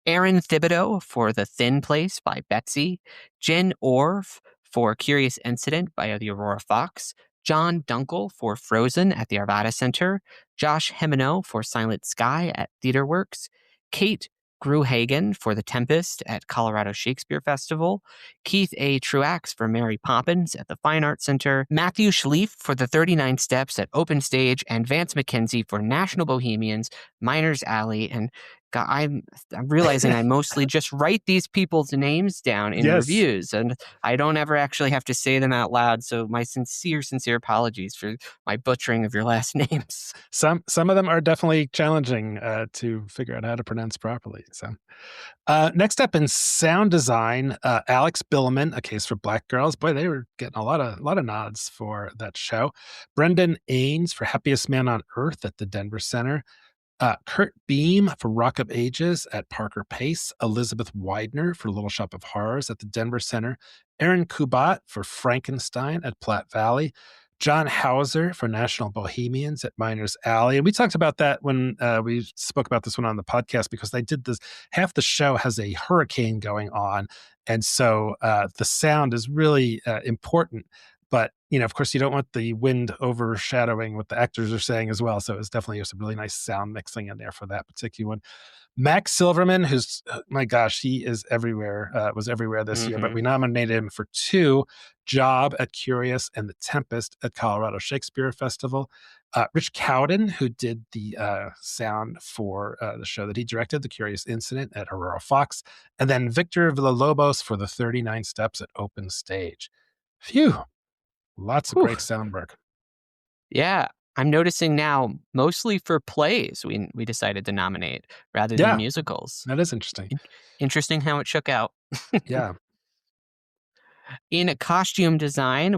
Aaron Thibodeau for The Thin Place by Betsy, Jen Orv for Curious Incident by the Aurora Fox, John Dunkel for Frozen at the Arvada Center, Josh Hemino for Silent Sky at TheaterWorks, Kate Gruhagen for The Tempest at Colorado Shakespeare Festival, Keith A. Truax for Mary Poppins at the Fine Arts Center, Matthew Schlief for The 39 Steps at OpenStage, and Vance McKenzie for National Bohemians, Miners Alley. And God, I'm realizing I mostly just write these people's names down in reviews, and I don't ever actually have to say them out loud. So my sincere apologies for my butchering of your last names. Some of them are definitely challenging to figure out how to pronounce properly. So next up in sound design, Alex Billman, A Case for Black Girls. Boy, they were getting a lot of nods for that show. Brendan Ains for Happiest Man on Earth at the Denver Center. Kurt Beam for Rock of Ages at Parker Pace, Elizabeth Widener for Little Shop of Horrors at the Denver Center, Aaron Kubat for Frankenstein at Platte Valley, John Hauser for National Bohemians at Miners Alley. And we talked about that when we spoke about this one on the podcast, because they did this, half the show has a hurricane going on. And so the sound is really important. But, of course, you don't want the wind overshadowing what the actors are saying as well. So it's definitely some really nice sound mixing in there for that particular one. Max Silverman, who's, my gosh, he is everywhere, was everywhere this year, but we nominated him for 2, Job at Curious and The Tempest at Colorado Shakespeare Festival. Rich Cowden, who did the sound for the show that he directed, The Curious Incident at Aurora Fox. And then Victor Villalobos for The 39 Steps at Open Stage. Phew. Lots of great sound work. Yeah, I'm noticing now, mostly for plays, we decided to nominate rather than musicals. That is interesting. Interesting how it shook out. Yeah. In costume design,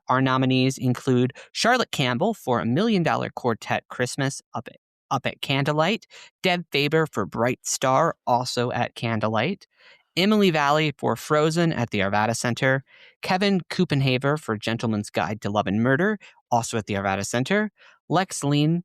our nominees include Charlotte Campbell for $1 Million Quartet Christmas up at Candlelight, Deb Faber for Bright Star, also at Candlelight, Emily Valley for Frozen at the Arvada Center, Kevin Kupenhaver for Gentleman's Guide to Love and Murder, also at the Arvada Center, Lex Liang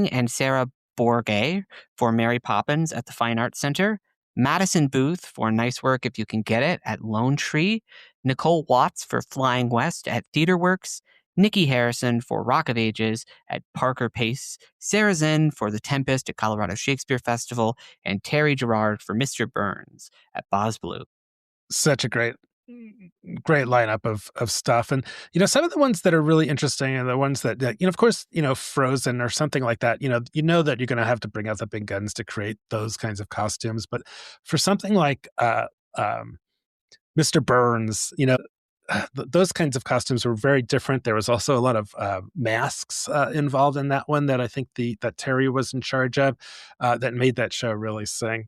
and Sarah Bourget for Mary Poppins at the Fine Arts Center, Madison Booth for Nice Work If You Can Get It at Lone Tree, Nicole Watts for Flying West at TheaterWorks, Nikki Harrison for Rock of Ages at Parker Pace, Sarah Zen for The Tempest at Colorado Shakespeare Festival, and Terry Gerard for Mr. Burns at Boz Blue. Such a great lineup of stuff. And, some of the ones that are really interesting are the ones that of course, Frozen or something like that, that you're going to have to bring out the big guns to create those kinds of costumes. But for something like Mr. Burns, those kinds of costumes were very different. There was also a lot of masks involved in that one that I think that Terry was in charge of that made that show really sing.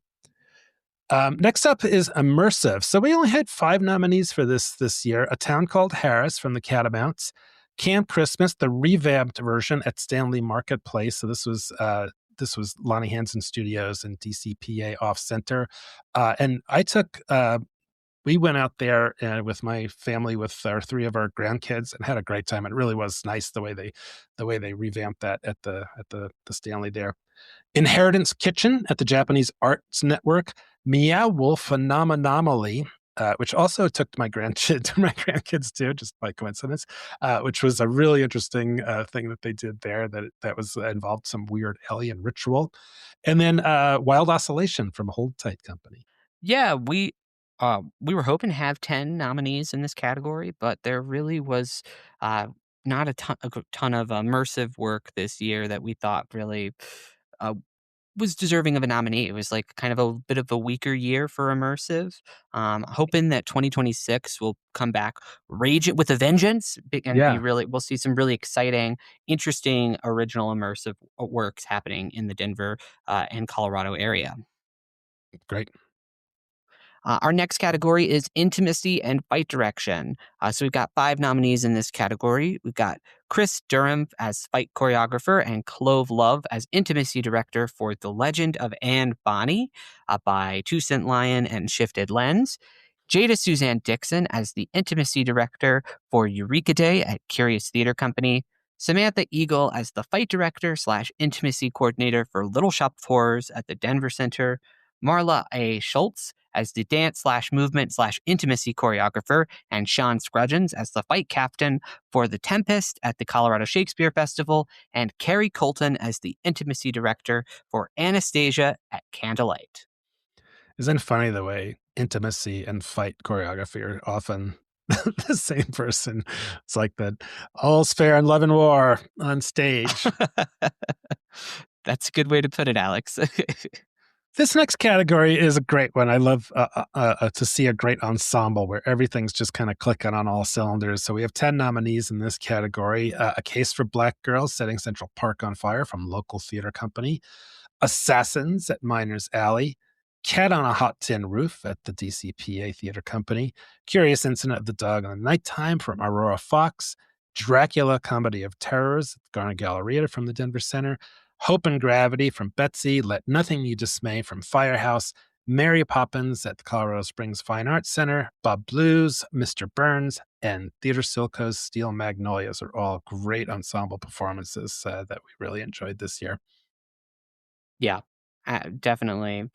Next up is immersive. So we only had 5 nominees for this year. A Town Called Harris from the Catamounts, Camp Christmas, the revamped version at Stanley Marketplace. So this was Lonnie Hansen Studios and DCPA Off Center. And we went out there with my family, with our 3 of our grandkids, and had a great time. It really was nice the way they revamped that at the Stanley there. Inheritance Kitchen at the Japanese Arts Network, Meow Wolf Phenomenally, which also took my grandkids too, just by coincidence, which was a really interesting thing that they did there. That was involved some weird alien ritual, and then Wild Oscillation from Hold Tight Company. Yeah, we were hoping to have 10 nominees in this category, but there really was not a ton of immersive work this year that we thought really was deserving of a nominee. It was like kind of a bit of a weaker year for immersive. Hoping that 2026 will come back, rage it with a vengeance, and be Yeah, really. We'll see some really exciting, interesting, original immersive works happening in the Denver and Colorado area. great. Our next category is intimacy and fight direction. So we've got 5 nominees in this category. We've got Chris Durham as fight choreographer and Clove Love as intimacy director for The Legend of Anne Bonny by Two Cent Lion and Shifted Lens. Jada Suzanne Dixon as the intimacy director for Eureka Day at Curious Theater Company. Samantha Eagle as the fight director / intimacy coordinator for Little Shop of Horrors at the Denver Center. Marla A. Schultz as the dance / movement / intimacy choreographer, and Sean Scruggens as the fight captain for The Tempest at the Colorado Shakespeare Festival, and Carrie Colton as the intimacy director for Anastasia at Candlelight. Isn't it funny the way intimacy and fight choreography are often the same person? It's like that all's fair in love and war on stage. That's a good way to put it, Alex. This next category is a great one. I love to see a great ensemble where everything's just kind of clicking on all cylinders. So we have 10 nominees in this category. A Case for Black Girls Setting Central Park on Fire from Local Theater Company. Assassins at Miners Alley. Cat on a Hot Tin Roof at the DCPA Theater Company. Curious Incident of the Dog in the Nighttime from Aurora Fox. Dracula Comedy of Terrors at the Garner Galleria from the Denver Center. Hope and Gravity from Betsy, Let Nothing You Dismay from Firehouse, Mary Poppins at the Colorado Springs Fine Arts Center, Bob Blues, Mr. Burns, and Theater Silco's Steel Magnolias are all great ensemble performances that we really enjoyed this year. Yeah, definitely.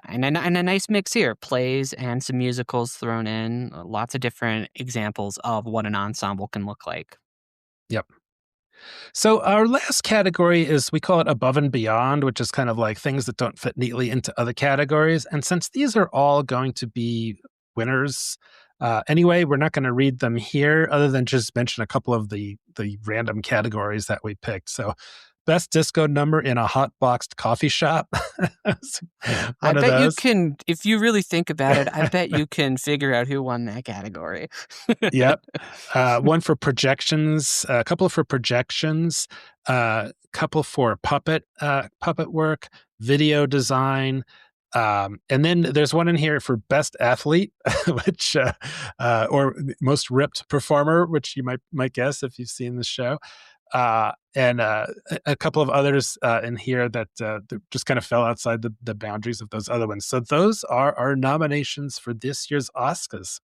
And a nice mix here, plays and some musicals thrown in, lots of different examples of what an ensemble can look like. Yep. So our last category is we call it above and beyond, which is kind of like things that don't fit neatly into other categories. And since these are all going to be winners anyway, we're not going to read them here other than just mention a couple of the random categories that we picked. So best disco number in a hot boxed coffee shop. I One of bet you those. can, if you really think about it, I bet you can figure out who won that category. Yep. One for projections, a couple for projections, a couple for puppet work, video design, and then there's one in here for best athlete, which or most ripped performer, which you might guess if you've seen the show. And a couple of others in here that just kind of fell outside the boundaries of those other ones. So those are our nominations for this year's Oscars.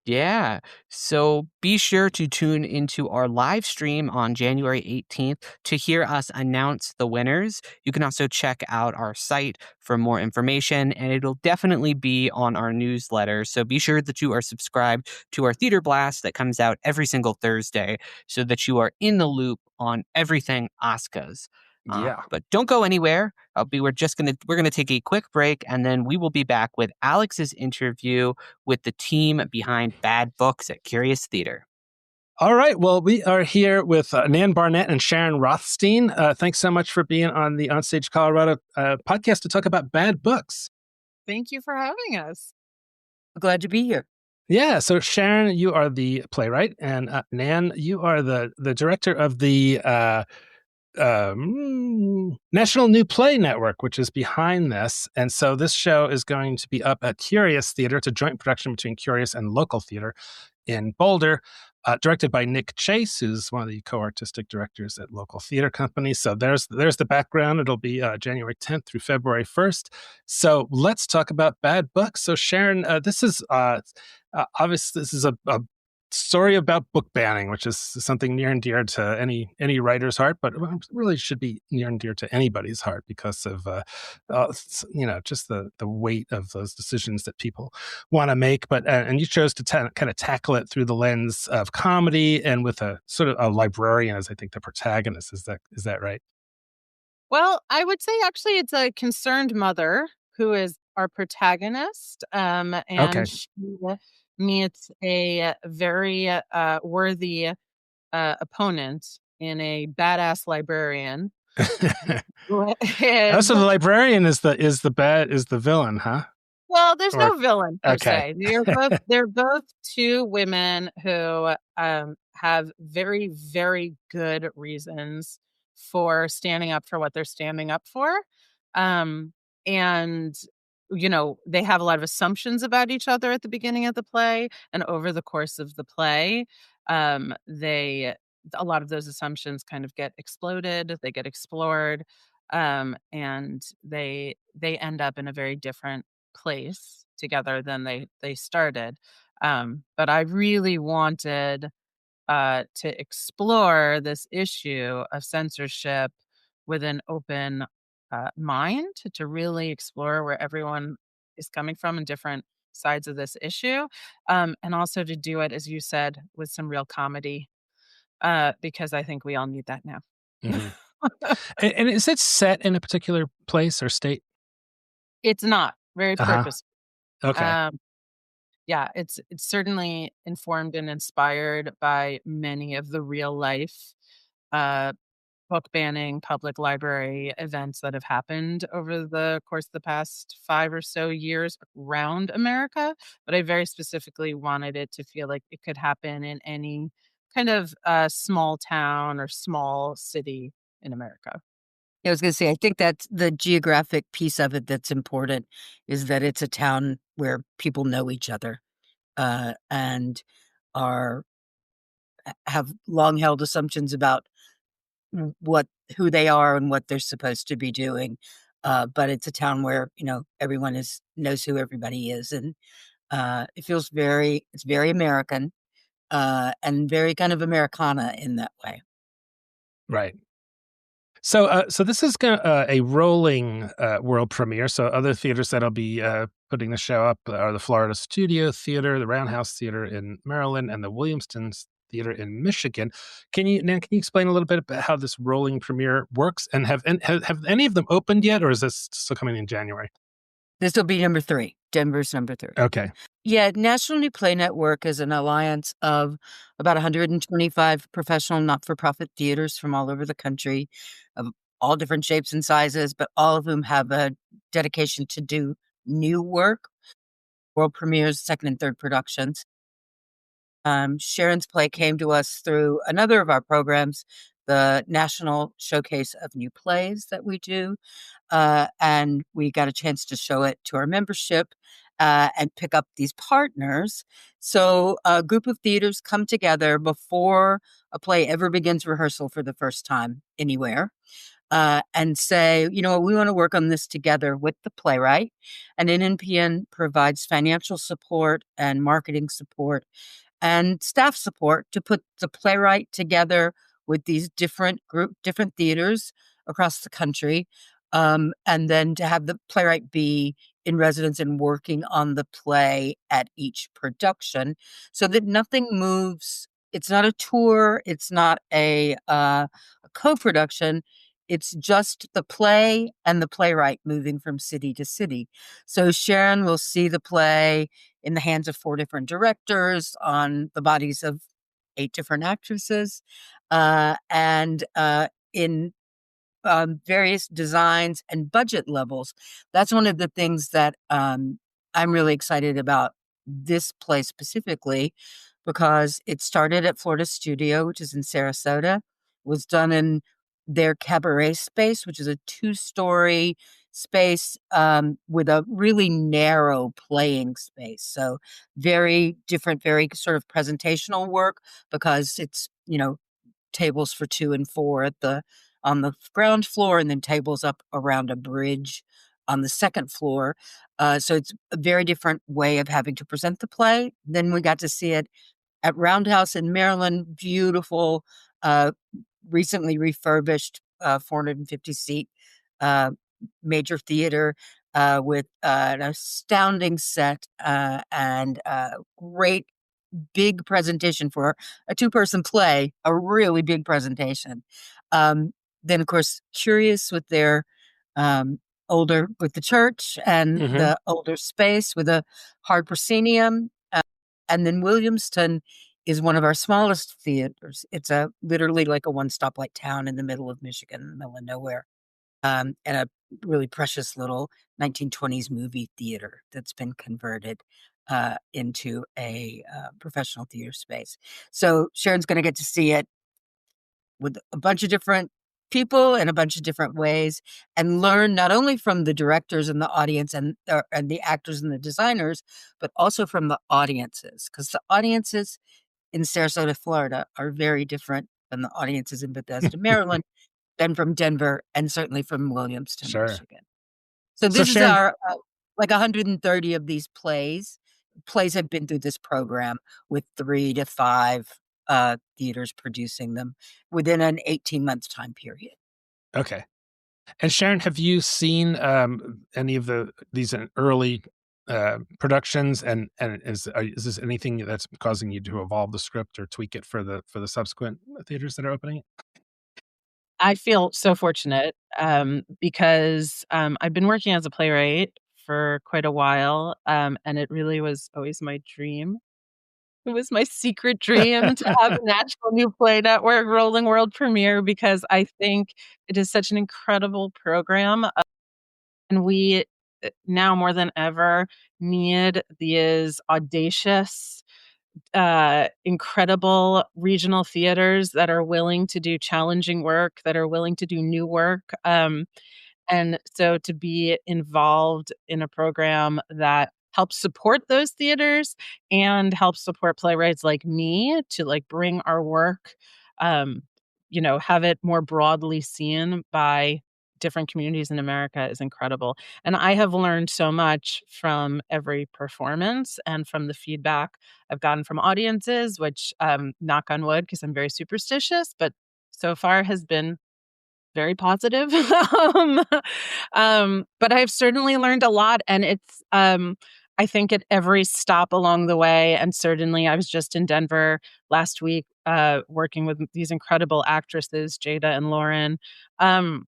Yeah. So be sure to tune into our live stream on January 18th to hear us announce the winners. You can also check out our site for more information, and it'll definitely be on our newsletter. So be sure that you are subscribed to our Theater Blast that comes out every single Thursday so that you are in the loop on everything Oscars. Yeah. But don't go anywhere. We're gonna take a quick break, and then we will be back with Alex's interview with the team behind Bad Books at Curious Theater. All right. Well, we are here with Nan Barnett and Sharyn Rothstein. Thanks so much for being on the OnStage Colorado podcast to talk about Bad Books. Thank you for having us. Glad to be here. Yeah. So, Sharyn, you are the playwright, and Nan, you are the director of the National New Play Network, which is behind this. And so this show is going to be up at Curious Theater. It's a joint production between Curious and Local Theater in Boulder, directed by Nick Chase, who's one of the co-artistic directors at Local Theater Company. So there's the background. It'll be January 10th through February 1st. So let's talk about Bad Books. So Sharyn, this is obviously this is a story about book banning, which is something near and dear to any writer's heart, but really should be near and dear to anybody's heart because of just the weight of those decisions that people want to make. But and you chose to kind of tackle it through the lens of comedy and with a sort of a librarian as I think the protagonist. Is that right? Well, I would say actually it's a concerned mother who is our protagonist, and Okay. she meets a very worthy opponent in a badass librarian. And So the librarian is the villain, huh? well, there's Or no villain per okay. se. They're both two women who have very, very good reasons for standing up for what they're standing up for. Um, and they have a lot of assumptions about each other at the beginning of the play, and over the course of the play, they a lot of those assumptions kind of get exploded, they get explored, and they end up in a very different place together than they started. But I really wanted to explore this issue of censorship with an open mind, to really explore where everyone is coming from and different sides of this issue, and also to do it, as you said, with some real comedy, because I think we all need that now. Hmm. And is it set in a particular place or state? It's not very Uh-huh. purposeful. Okay. Um, Yeah, it's certainly informed and inspired by many of the real life, uh, book banning public library events that have happened over the course of the past 5 or so years around America, but I very specifically wanted it to feel like it could happen in any kind of, small town or small city in America. I was gonna say, I think that's the geographic piece of it that's important, is that it's a town where people know each other, and are have long held assumptions about what who they are and what they're supposed to be doing. But it's a town where, everyone is knows who everybody is, and it's very American, and very kind of Americana in that way. Right. So this is a rolling world premiere. So other theaters that'll be putting the show up are the Florida Studio Theater, the Roundhouse Theater in Maryland, and the Williamston Theater in Michigan. Nan, can you explain a little bit about how this rolling premiere works? And have any of them opened yet, or is this still coming in January? This will be number 3. Denver's number 3. Okay. Yeah, National New Play Network is an alliance of about 125 professional not-for-profit theaters from all over the country, of all different shapes and sizes, but all of whom have a dedication to do new work, world premieres, second and third productions. Sharyn's play came to us through another of our programs, the National Showcase of New Plays that we do, and we got a chance to show it to our membership, and pick up these partners. So a group of theaters come together before a play ever begins rehearsal for the first time anywhere, and say, we want to work on this together with the playwright. And NNPN provides financial support and marketing support and staff support to put the playwright together with these different theaters across the country, and then to have the playwright be in residence and working on the play at each production, so that nothing moves. It's not a tour. It's not a co-production. It's just the play and the playwright moving from city to city. So Sharyn will see the play in the hands of 4 different directors on the bodies of 8 different actresses, and in various designs and budget levels. That's one of the things that I'm really excited about this play specifically, because it started at Florida Studio, which is in Sarasota, was done in their cabaret space, which is a 2-story space, with a really narrow playing space. So very different, very sort of presentational work, because it's, tables for 2 and 4 on the ground floor, and then tables up around a bridge on the second floor. So it's a very different way of having to present the play. Then we got to see it at Roundhouse in Maryland, beautiful, uh, recently refurbished, 450-seat major theater, with an astounding set, and great big presentation for a 2-person play, a really big presentation. Then, of course, Curious with their with the church and Hmm. the older space with a hard proscenium. And then Williamston is one of our smallest theaters. It's literally like a one stoplight town in the middle of Michigan, in the middle of nowhere, and a really precious little 1920s movie theater that's been converted into a professional theater space. So Sharyn's going to get to see it with a bunch of different people in a bunch of different ways, and learn not only from the directors and the audience and the actors and the designers, but also from the audiences, because the audiences in Sarasota, Florida are very different than the audiences in Bethesda, Maryland, than from Denver, and certainly from Williamston, Sure. Michigan. So So this is Sharyn, our like 130 of these plays. Plays have been through this program with 3 to 5 theaters producing them within an 18-month time period. okay. And Sharyn, have you seen any of these early productions? And is this anything that's causing you to evolve the script or tweak it for the subsequent theaters that are opening it? I feel so fortunate because I've been working as a playwright for quite a while, and it really was always my dream. It was my secret dream to have a National New Play Network rolling world premiere because I think it is such an incredible program, and we now more than ever need these audacious, incredible regional theaters that are willing to do challenging work, that are willing to do new work. And so to be involved in a program that helps support those theaters and helps support playwrights like me to like bring our work, um, have it more broadly seen by different communities in America is incredible. And I have learned so much from every performance and from the feedback I've gotten from audiences, which knock on wood, because I'm very superstitious, but so far has been very positive. um, but I've certainly learned a lot, and it's I think at every stop along the way, and certainly I was just in Denver last week, working with these incredible actresses, Jada and Lauren. Um,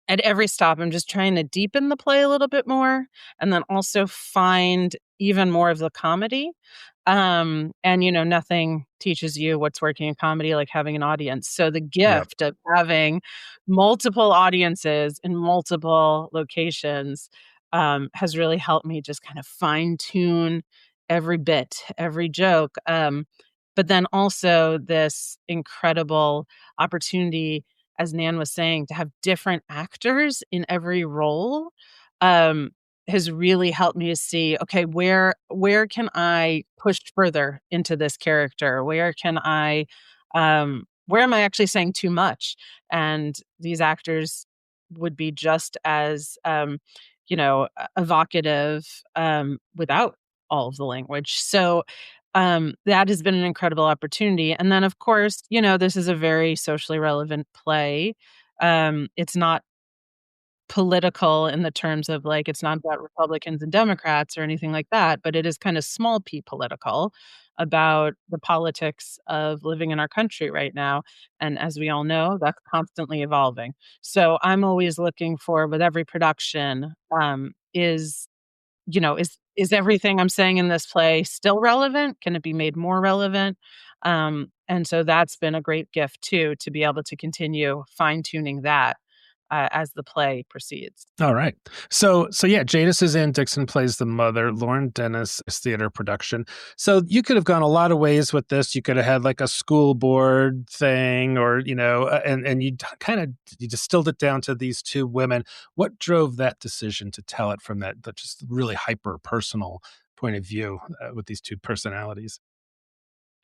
at every stop, I'm just trying to deepen the play a little bit more, and then also find even more of the comedy. And nothing teaches you what's working in comedy like having an audience. So the Yep. gift of having multiple audiences in multiple locations has really helped me just kind of fine tune every bit, every joke. But then also this incredible opportunity, as Nan was saying, to have different actors in every role. Um, has really helped me to see, okay, where can I push further into this character? Where am I actually saying too much? And these actors would be just as evocative without all of the language. So that has been an incredible opportunity. And then of course, this is a very socially relevant play. It's not political in the terms of like it's not about Republicans and Democrats or anything like that, but it is kind of small p political about the politics of living in our country right now. And as we all know, that's constantly evolving. So I'm always looking for with every production, is everything I'm saying in this play still relevant? Can it be made more relevant? And so that's been a great gift too, to be able to continue fine tuning that as the play proceeds. All right. So yeah, Jadis is in, Dixon plays the mother, Lauren Dennis is theater production. So you could have gone a lot of ways with this. You could have had like a school board thing or, and you distilled it down to these two women. What drove that decision to tell it from that just really hyper personal point of view with these two personalities?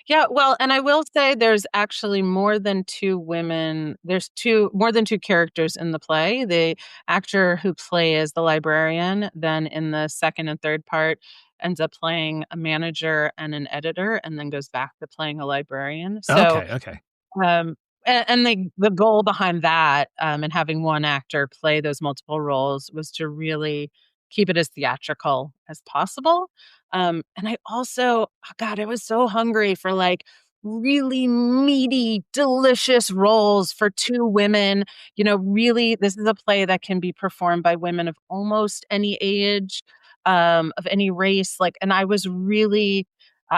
Yeah, well, and I will say there's actually more than two women. There's more than two characters in the play. The actor who plays the librarian, then in the second and third part, ends up playing a manager and an editor, and then goes back to playing a librarian. So Okay. um, and the goal behind that, and having one actor play those multiple roles was to really keep it as theatrical as possible. And I also, oh God, I was so hungry for like really meaty, delicious roles for two women. Really, this is a play that can be performed by women of almost any age, of any race. Like, and I was really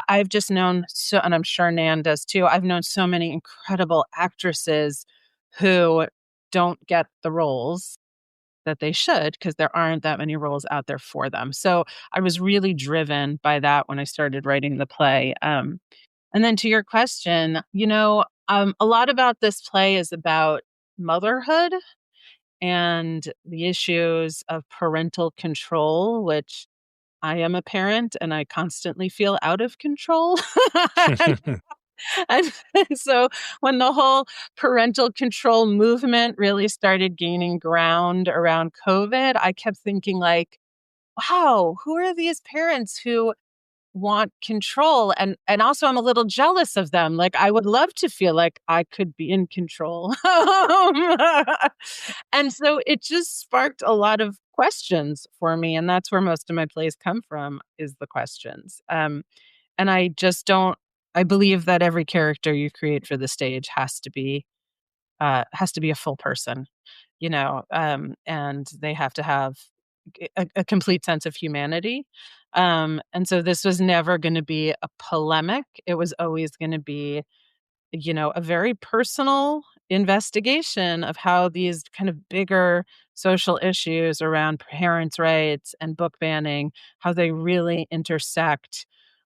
I've just known so, and I'm sure Nan does too. I've known so many incredible actresses who don't get the roles that they should because there aren't that many roles out there for them. So I was really driven by that when I started writing the play. And then to your question, a lot about this play is about motherhood and the issues of parental control, which I am a parent and I constantly feel out of control. And so when the whole parental control movement really started gaining ground around COVID, I kept thinking like, wow, who are these parents who want control? And also I'm a little jealous of them. Like I would love to feel like I could be in control. And so it just sparked a lot of questions for me. And that's where most of my plays come from, is the questions. And I just don't I believe that every character you create for the stage has to be a full person, and they have to have a complete sense of humanity. And so this was never going to be a polemic. It was always going to be, a very personal investigation of how these kind of bigger social issues around parents' rights and book banning, how they really intersect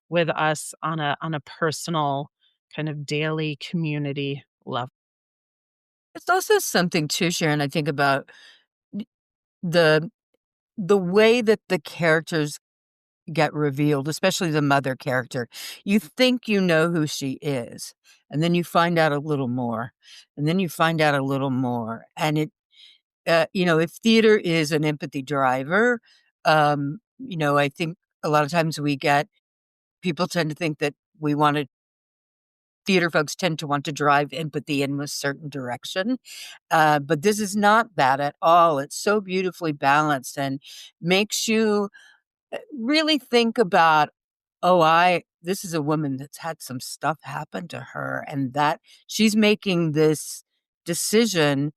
with us on a personal kind of daily community level. It's also something too, Sharon, I think about the the way that the characters get revealed, especially the mother character. You think you know who she is, and then you find out a little more, and then you find out a little more. And if theater is an empathy driver, I think a lot of times people tend to think that theater folks tend to want to drive empathy in a certain direction. But this is not that at all. It's so beautifully balanced and makes you really think about, this is a woman that's had some stuff happen to her, and that she's making this decision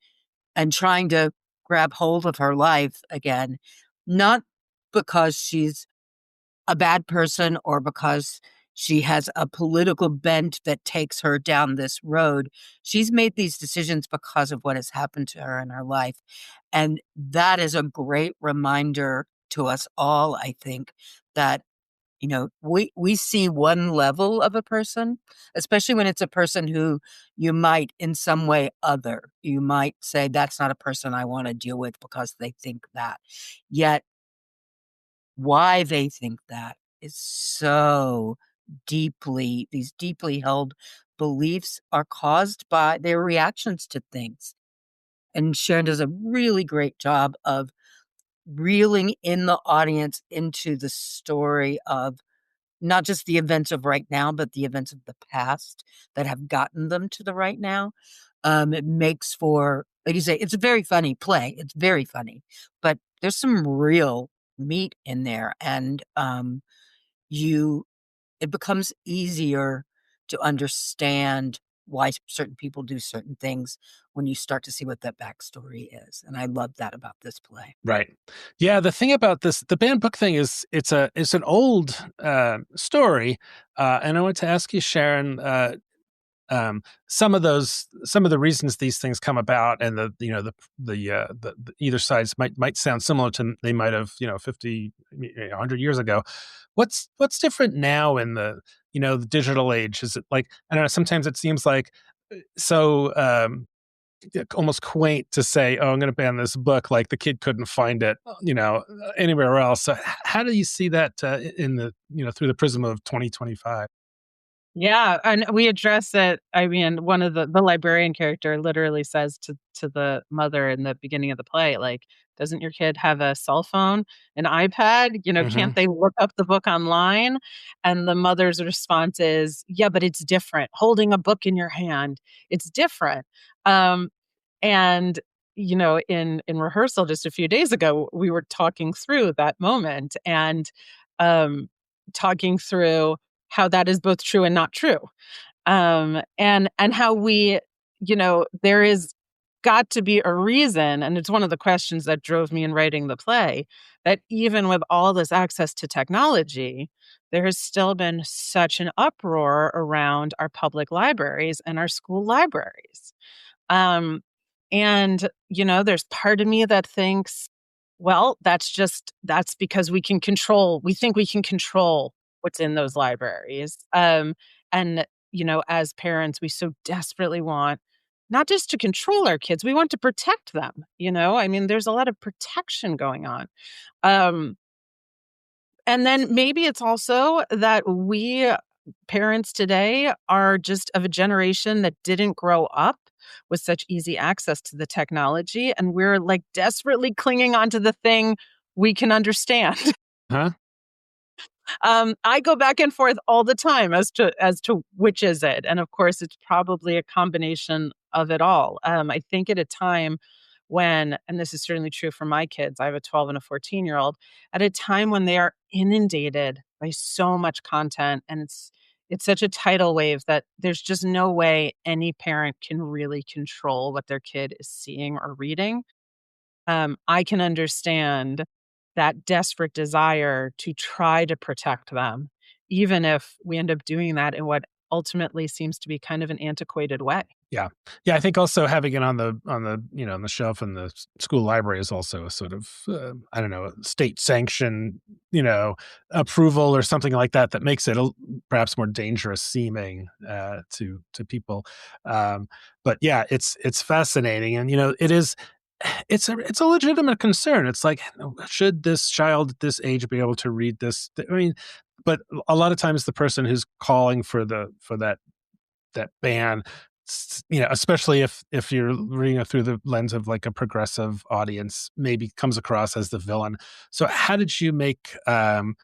and trying to grab hold of her life again, not because she's a bad person or because she has a political bent that takes her down this road. She's made these decisions because of what has happened to her in her life. And that is a great reminder to us all, I think, that we see one level of a person, especially when it's a person who you might in some way other. You might say, that's not a person I want to deal with because they think that. Yet why they think that is so these deeply held beliefs are caused by their reactions to things. And Sharon does a really great job of reeling in the audience into the story of not just the events of right now, but the events of the past that have gotten them to the right now. It makes for, like you say, it's a very funny play. It's very funny, but there's some real meat in there, and you it becomes easier to understand why certain people do certain things when you start to see what that backstory is. And I love that about this play. Right. Yeah. The thing about the banned book thing is it's an old story, and I want to ask you, Sharon, some of the reasons these things come about, and the either sides might sound similar to they might have 50, 100 years ago. What's different now in the digital age? Is it like, I don't know, sometimes it seems like so almost quaint to say, oh, I'm going to ban this book, like the kid couldn't find it anywhere else. So how do you see that in the through the prism of 2025? Yeah, and we address it. I mean, one of the librarian character literally says to the mother in the beginning of the play, like, "Doesn't your kid have a cell phone, an iPad? Hmm. Can't they look up the book online?" And the mother's response is, "Yeah, but it's different. Holding a book in your hand, it's different." Um, and in rehearsal just a few days ago, we were talking through that moment and um, talking through how that is both true and not true. And how there is got to be a reason, and it's one of the questions that drove me in writing the play, that even with all this access to technology, there has still been such an uproar around our public libraries and our school libraries. Um, and, there's part of me that thinks, well, that's because we think we can control what's in those libraries. And, as parents, we so desperately want not just to control our kids, we want to protect them. I mean, there's a lot of protection going on. Um, and then maybe it's also that we parents today are just of a generation that didn't grow up with such easy access to the technology, and we're like desperately clinging onto the thing we can understand. Huh? I go back and forth all the time as to which is it, and of course, it's probably a combination of it all. I think at a time when, and this is certainly true for my kids, I have a 12 and a 14-year-old, at a time when they are inundated by so much content, and it's such a tidal wave that there's just no way any parent can really control what their kid is seeing or reading. I can understand that desperate desire to try to protect them, even if we end up doing that in what ultimately seems to be kind of an antiquated way. Yeah. Yeah, I think also having it on the shelf in the school library is also a sort of, I don't know, state sanction, approval or something like that, that makes it perhaps more dangerous seeming, to people. But yeah, it's fascinating. And, it is, it's a legitimate concern. It's like, should this child at this age be able to read this? I mean, but a lot of times the person who's calling for that ban, especially if you're reading it through the lens of like a progressive audience, maybe comes across as the villain. So how did you make the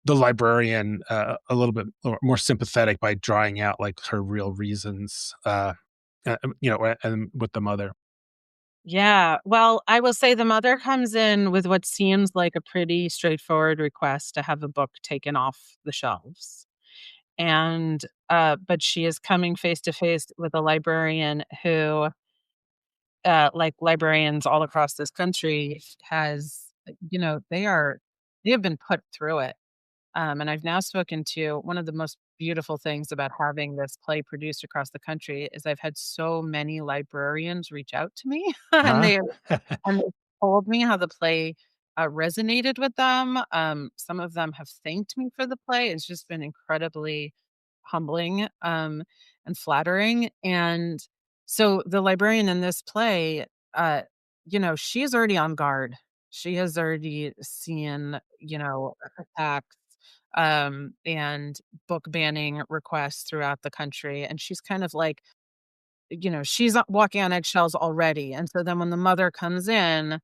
librarian a little bit more sympathetic by drawing out like her real reasons, and with the mother? Yeah. Well, I will say the mother comes in with what seems like a pretty straightforward request to have a book taken off the shelves. And but she is coming face to face with a librarian who, like librarians all across this country, has, they have been put through it. And I've now spoken to one of the most beautiful things about having this play produced across the country is I've had so many librarians reach out to me and Huh? they told me how the play resonated with them. Some of them have thanked me for the play. It's just been incredibly humbling, and flattering. And so the librarian in this play, she is already on guard. She has already seen, attacks, and book banning requests throughout the country. And she's kind of like, she's walking on eggshells already. And so then when the mother comes in,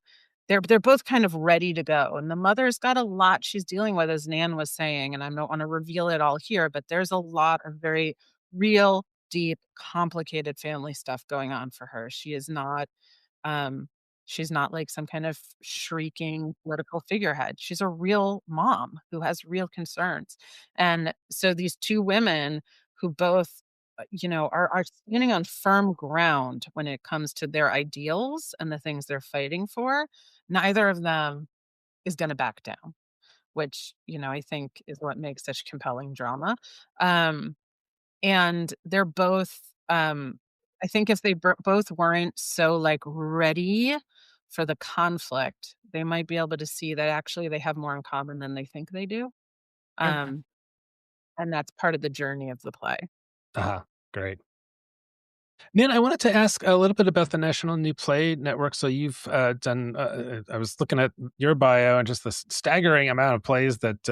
they're both kind of ready to go. And the mother's got a lot she's dealing with, as Nan was saying, and I don't want to reveal it all here, but there's a lot of very real, deep, complicated family stuff going on for her. Um, she's not like some kind of shrieking political figurehead. She's a real mom who has real concerns. And so these two women who both, are standing on firm ground when it comes to their ideals and the things they're fighting for, neither of them is going to back down, which, I think is what makes such compelling drama. Um, and they're both, I think if they both weren't so, like, ready for the conflict, they might be able to see that actually they have more in common than they think they do. Yeah. Um, and that's part of the journey of the play. Uh-huh. Great. Nan, I wanted to ask a little bit about the National New Play Network. So you've done. I was looking at your bio and just the staggering amount of plays that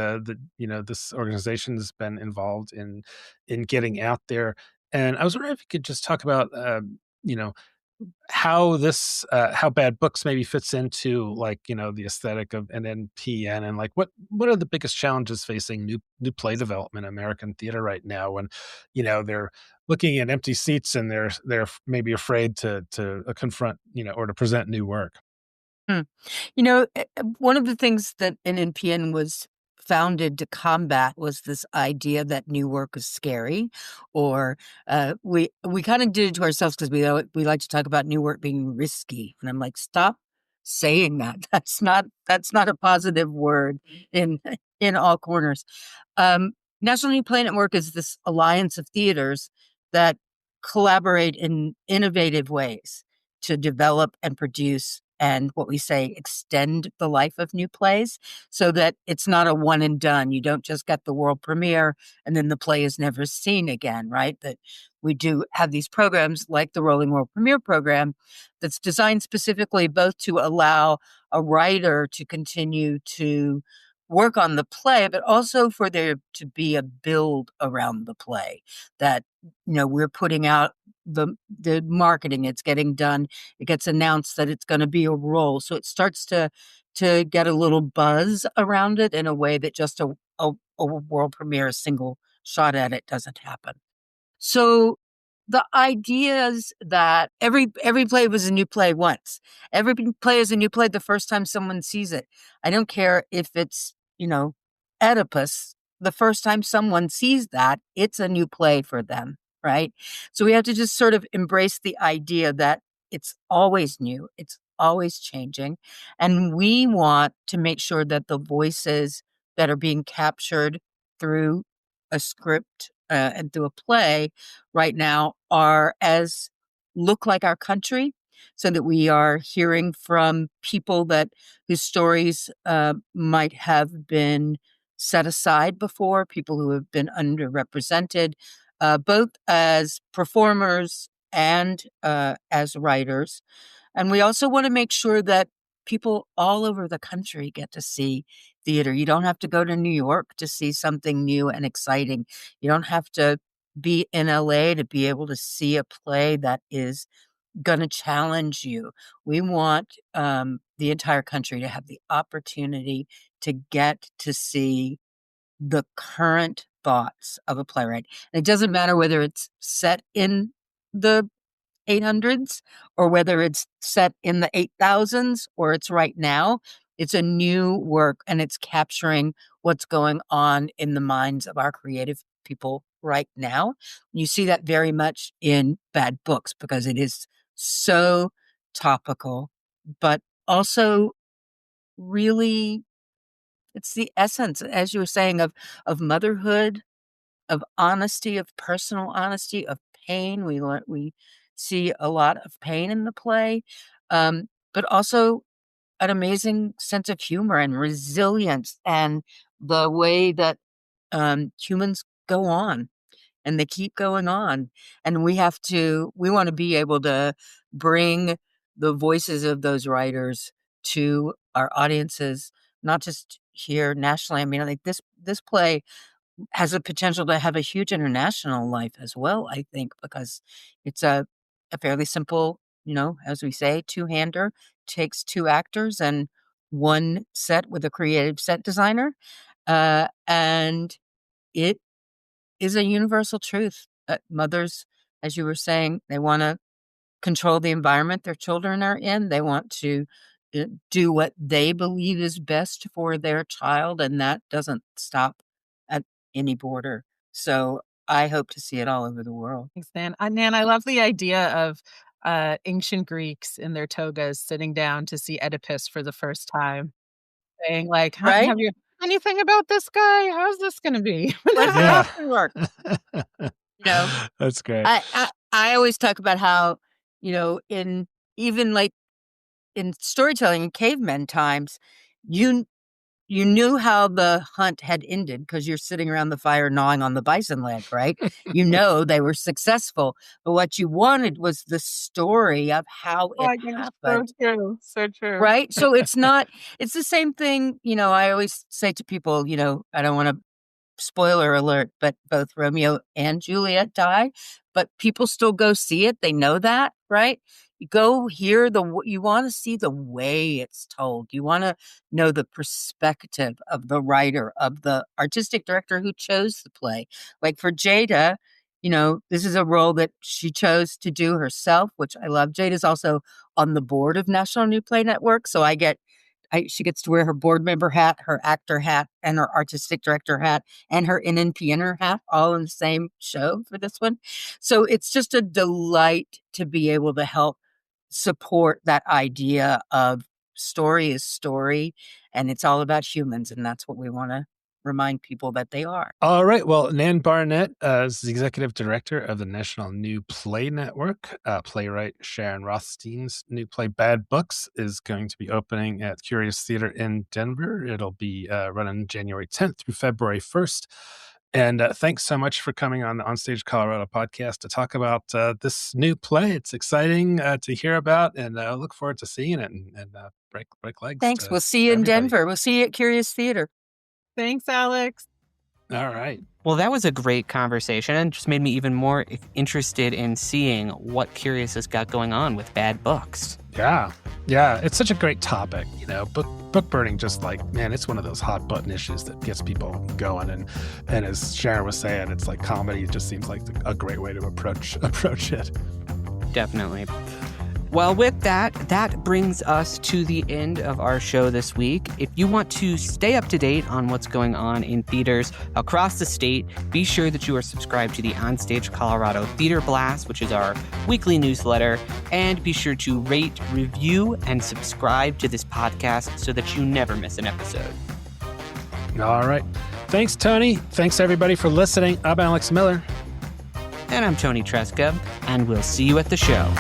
this organization has been involved in getting out there. And I was wondering if you could just talk about you know how bad books maybe fits into like the aesthetic of an NPN, and like what are the biggest challenges facing new play development in American theater right now when they're looking at empty seats and they're maybe afraid to confront or to present new work. Hmm. One of the things that an NPN was founded to combat was this idea that new work is scary, or we kind of did it to ourselves because we like to talk about new work being risky, and I'm like, stop saying that. That's not a positive word in all corners. National New Play Network is this alliance of theaters that collaborate in innovative ways to develop and produce and what we say extend the life of new plays, so that it's not a one and done. You don't just get the world premiere and then the play is never seen again, right? That we do have these programs like the Rolling World Premiere program that's designed specifically both to allow a writer to continue to work on the play, but also for there to be a build around the play, that we're putting out the marketing, it's getting done, it gets announced that it's going to be a role, so it starts to get a little buzz around it in a way that just a world premiere, a single shot at it, doesn't happen. So the ideas that every play was a new play once. Every play is a new play the first time someone sees it. I don't care if it's, Oedipus. The first time someone sees that, it's a new play for them, right? So we have to just sort of embrace the idea that it's always new, it's always changing. And we want to make sure that the voices that are being captured through a script and through a play right now look like our country, so that we are hearing from people whose stories might have been set aside before, people who have been underrepresented, both as performers and as writers. And we also want to make sure that people all over the country get to see theater. You don't have to go to New York to see something new and exciting. You don't have to be in LA to be able to see a play that is going to challenge you. We want the entire country to have the opportunity to get to see the current thoughts of a playwright. And it doesn't matter whether it's set in the 800s or whether it's set in the 8000s or it's right now. It's a new work, and it's capturing what's going on in the minds of our creative people right now. You see that very much in Bad Books because it is so topical, but also really, it's the essence, as you were saying, of motherhood, of honesty, of personal honesty, of pain. We see a lot of pain in the play, but also an amazing sense of humor and resilience, and the way that humans go on, and they keep going on. And we want to be able to bring the voices of those writers to our audiences, not just here nationally. I mean, like this play has a potential to have a huge international life as well, I think, because it's a fairly simple, as we say, two-hander, takes two actors and one set with a creative set designer. And it is a universal truth that mothers, as you were saying, they want to control the environment their children are in. They want to do what they believe is best for their child, and that doesn't stop at any border. So I hope to see it all over the world. Thanks, Nan. Nan, I love the idea of ancient Greeks in their togas sitting down to see Oedipus for the first time, saying like, Right? have you anything about this guy? How's this going to be? Yeah. Work. That's great. I always talk about how, in even like in storytelling in cavemen times, you knew how the hunt had ended because you're sitting around the fire gnawing on the bison leg, right? They were successful. But what you wanted was the story of how it happened. So true. So true. Right? So it's the same thing, I always say to people, I don't want to spoiler alert, but both Romeo and Juliet die, but people still go see it. They know that, right? You go hear you want to see the way it's told. You want to know the perspective of the writer, of the artistic director who chose the play. Like for Jada, this is a role that she chose to do herself, which I love. Jada's also on the board of National New Play Network, so I get She gets to wear her board member hat, her actor hat, and her artistic director hat, and her NNPNer hat, all in the same show for this one. So it's just a delight to be able to help support that idea of story is story, and it's all about humans, and that's what we want to remind people that they are. All right. Well, Nan Barnett is the executive director of the National New Play Network. Playwright Sharyn Rothstein's new play Bad Books is going to be opening at Curious Theater in Denver. It'll be running January 10th through February 1st. And thanks so much for coming on the OnStage Colorado podcast to talk about this new play. It's exciting to hear about, and I look forward to seeing it and break legs. Thanks. We'll see you in Denver. We'll see you at Curious Theater. Thanks, Alex. All right. Well, that was a great conversation and just made me even more interested in seeing what Curious has got going on with Bad Books. Yeah. It's such a great topic. Book burning, just like, man, it's one of those hot button issues that gets people going. And as Sharyn was saying, it's like comedy just seems like a great way to approach it. Definitely. Well, with that brings us to the end of our show this week. If you want to stay up to date on what's going on in theaters across the state, be sure that you are subscribed to the OnStage Colorado Theater Blast, which is our weekly newsletter, and be sure to rate, review, and subscribe to this podcast so that you never miss an episode. All right. Thanks, Tony. Thanks, everybody, for listening. I'm Alex Miller. And I'm Tony Tresca, and we'll see you at the show.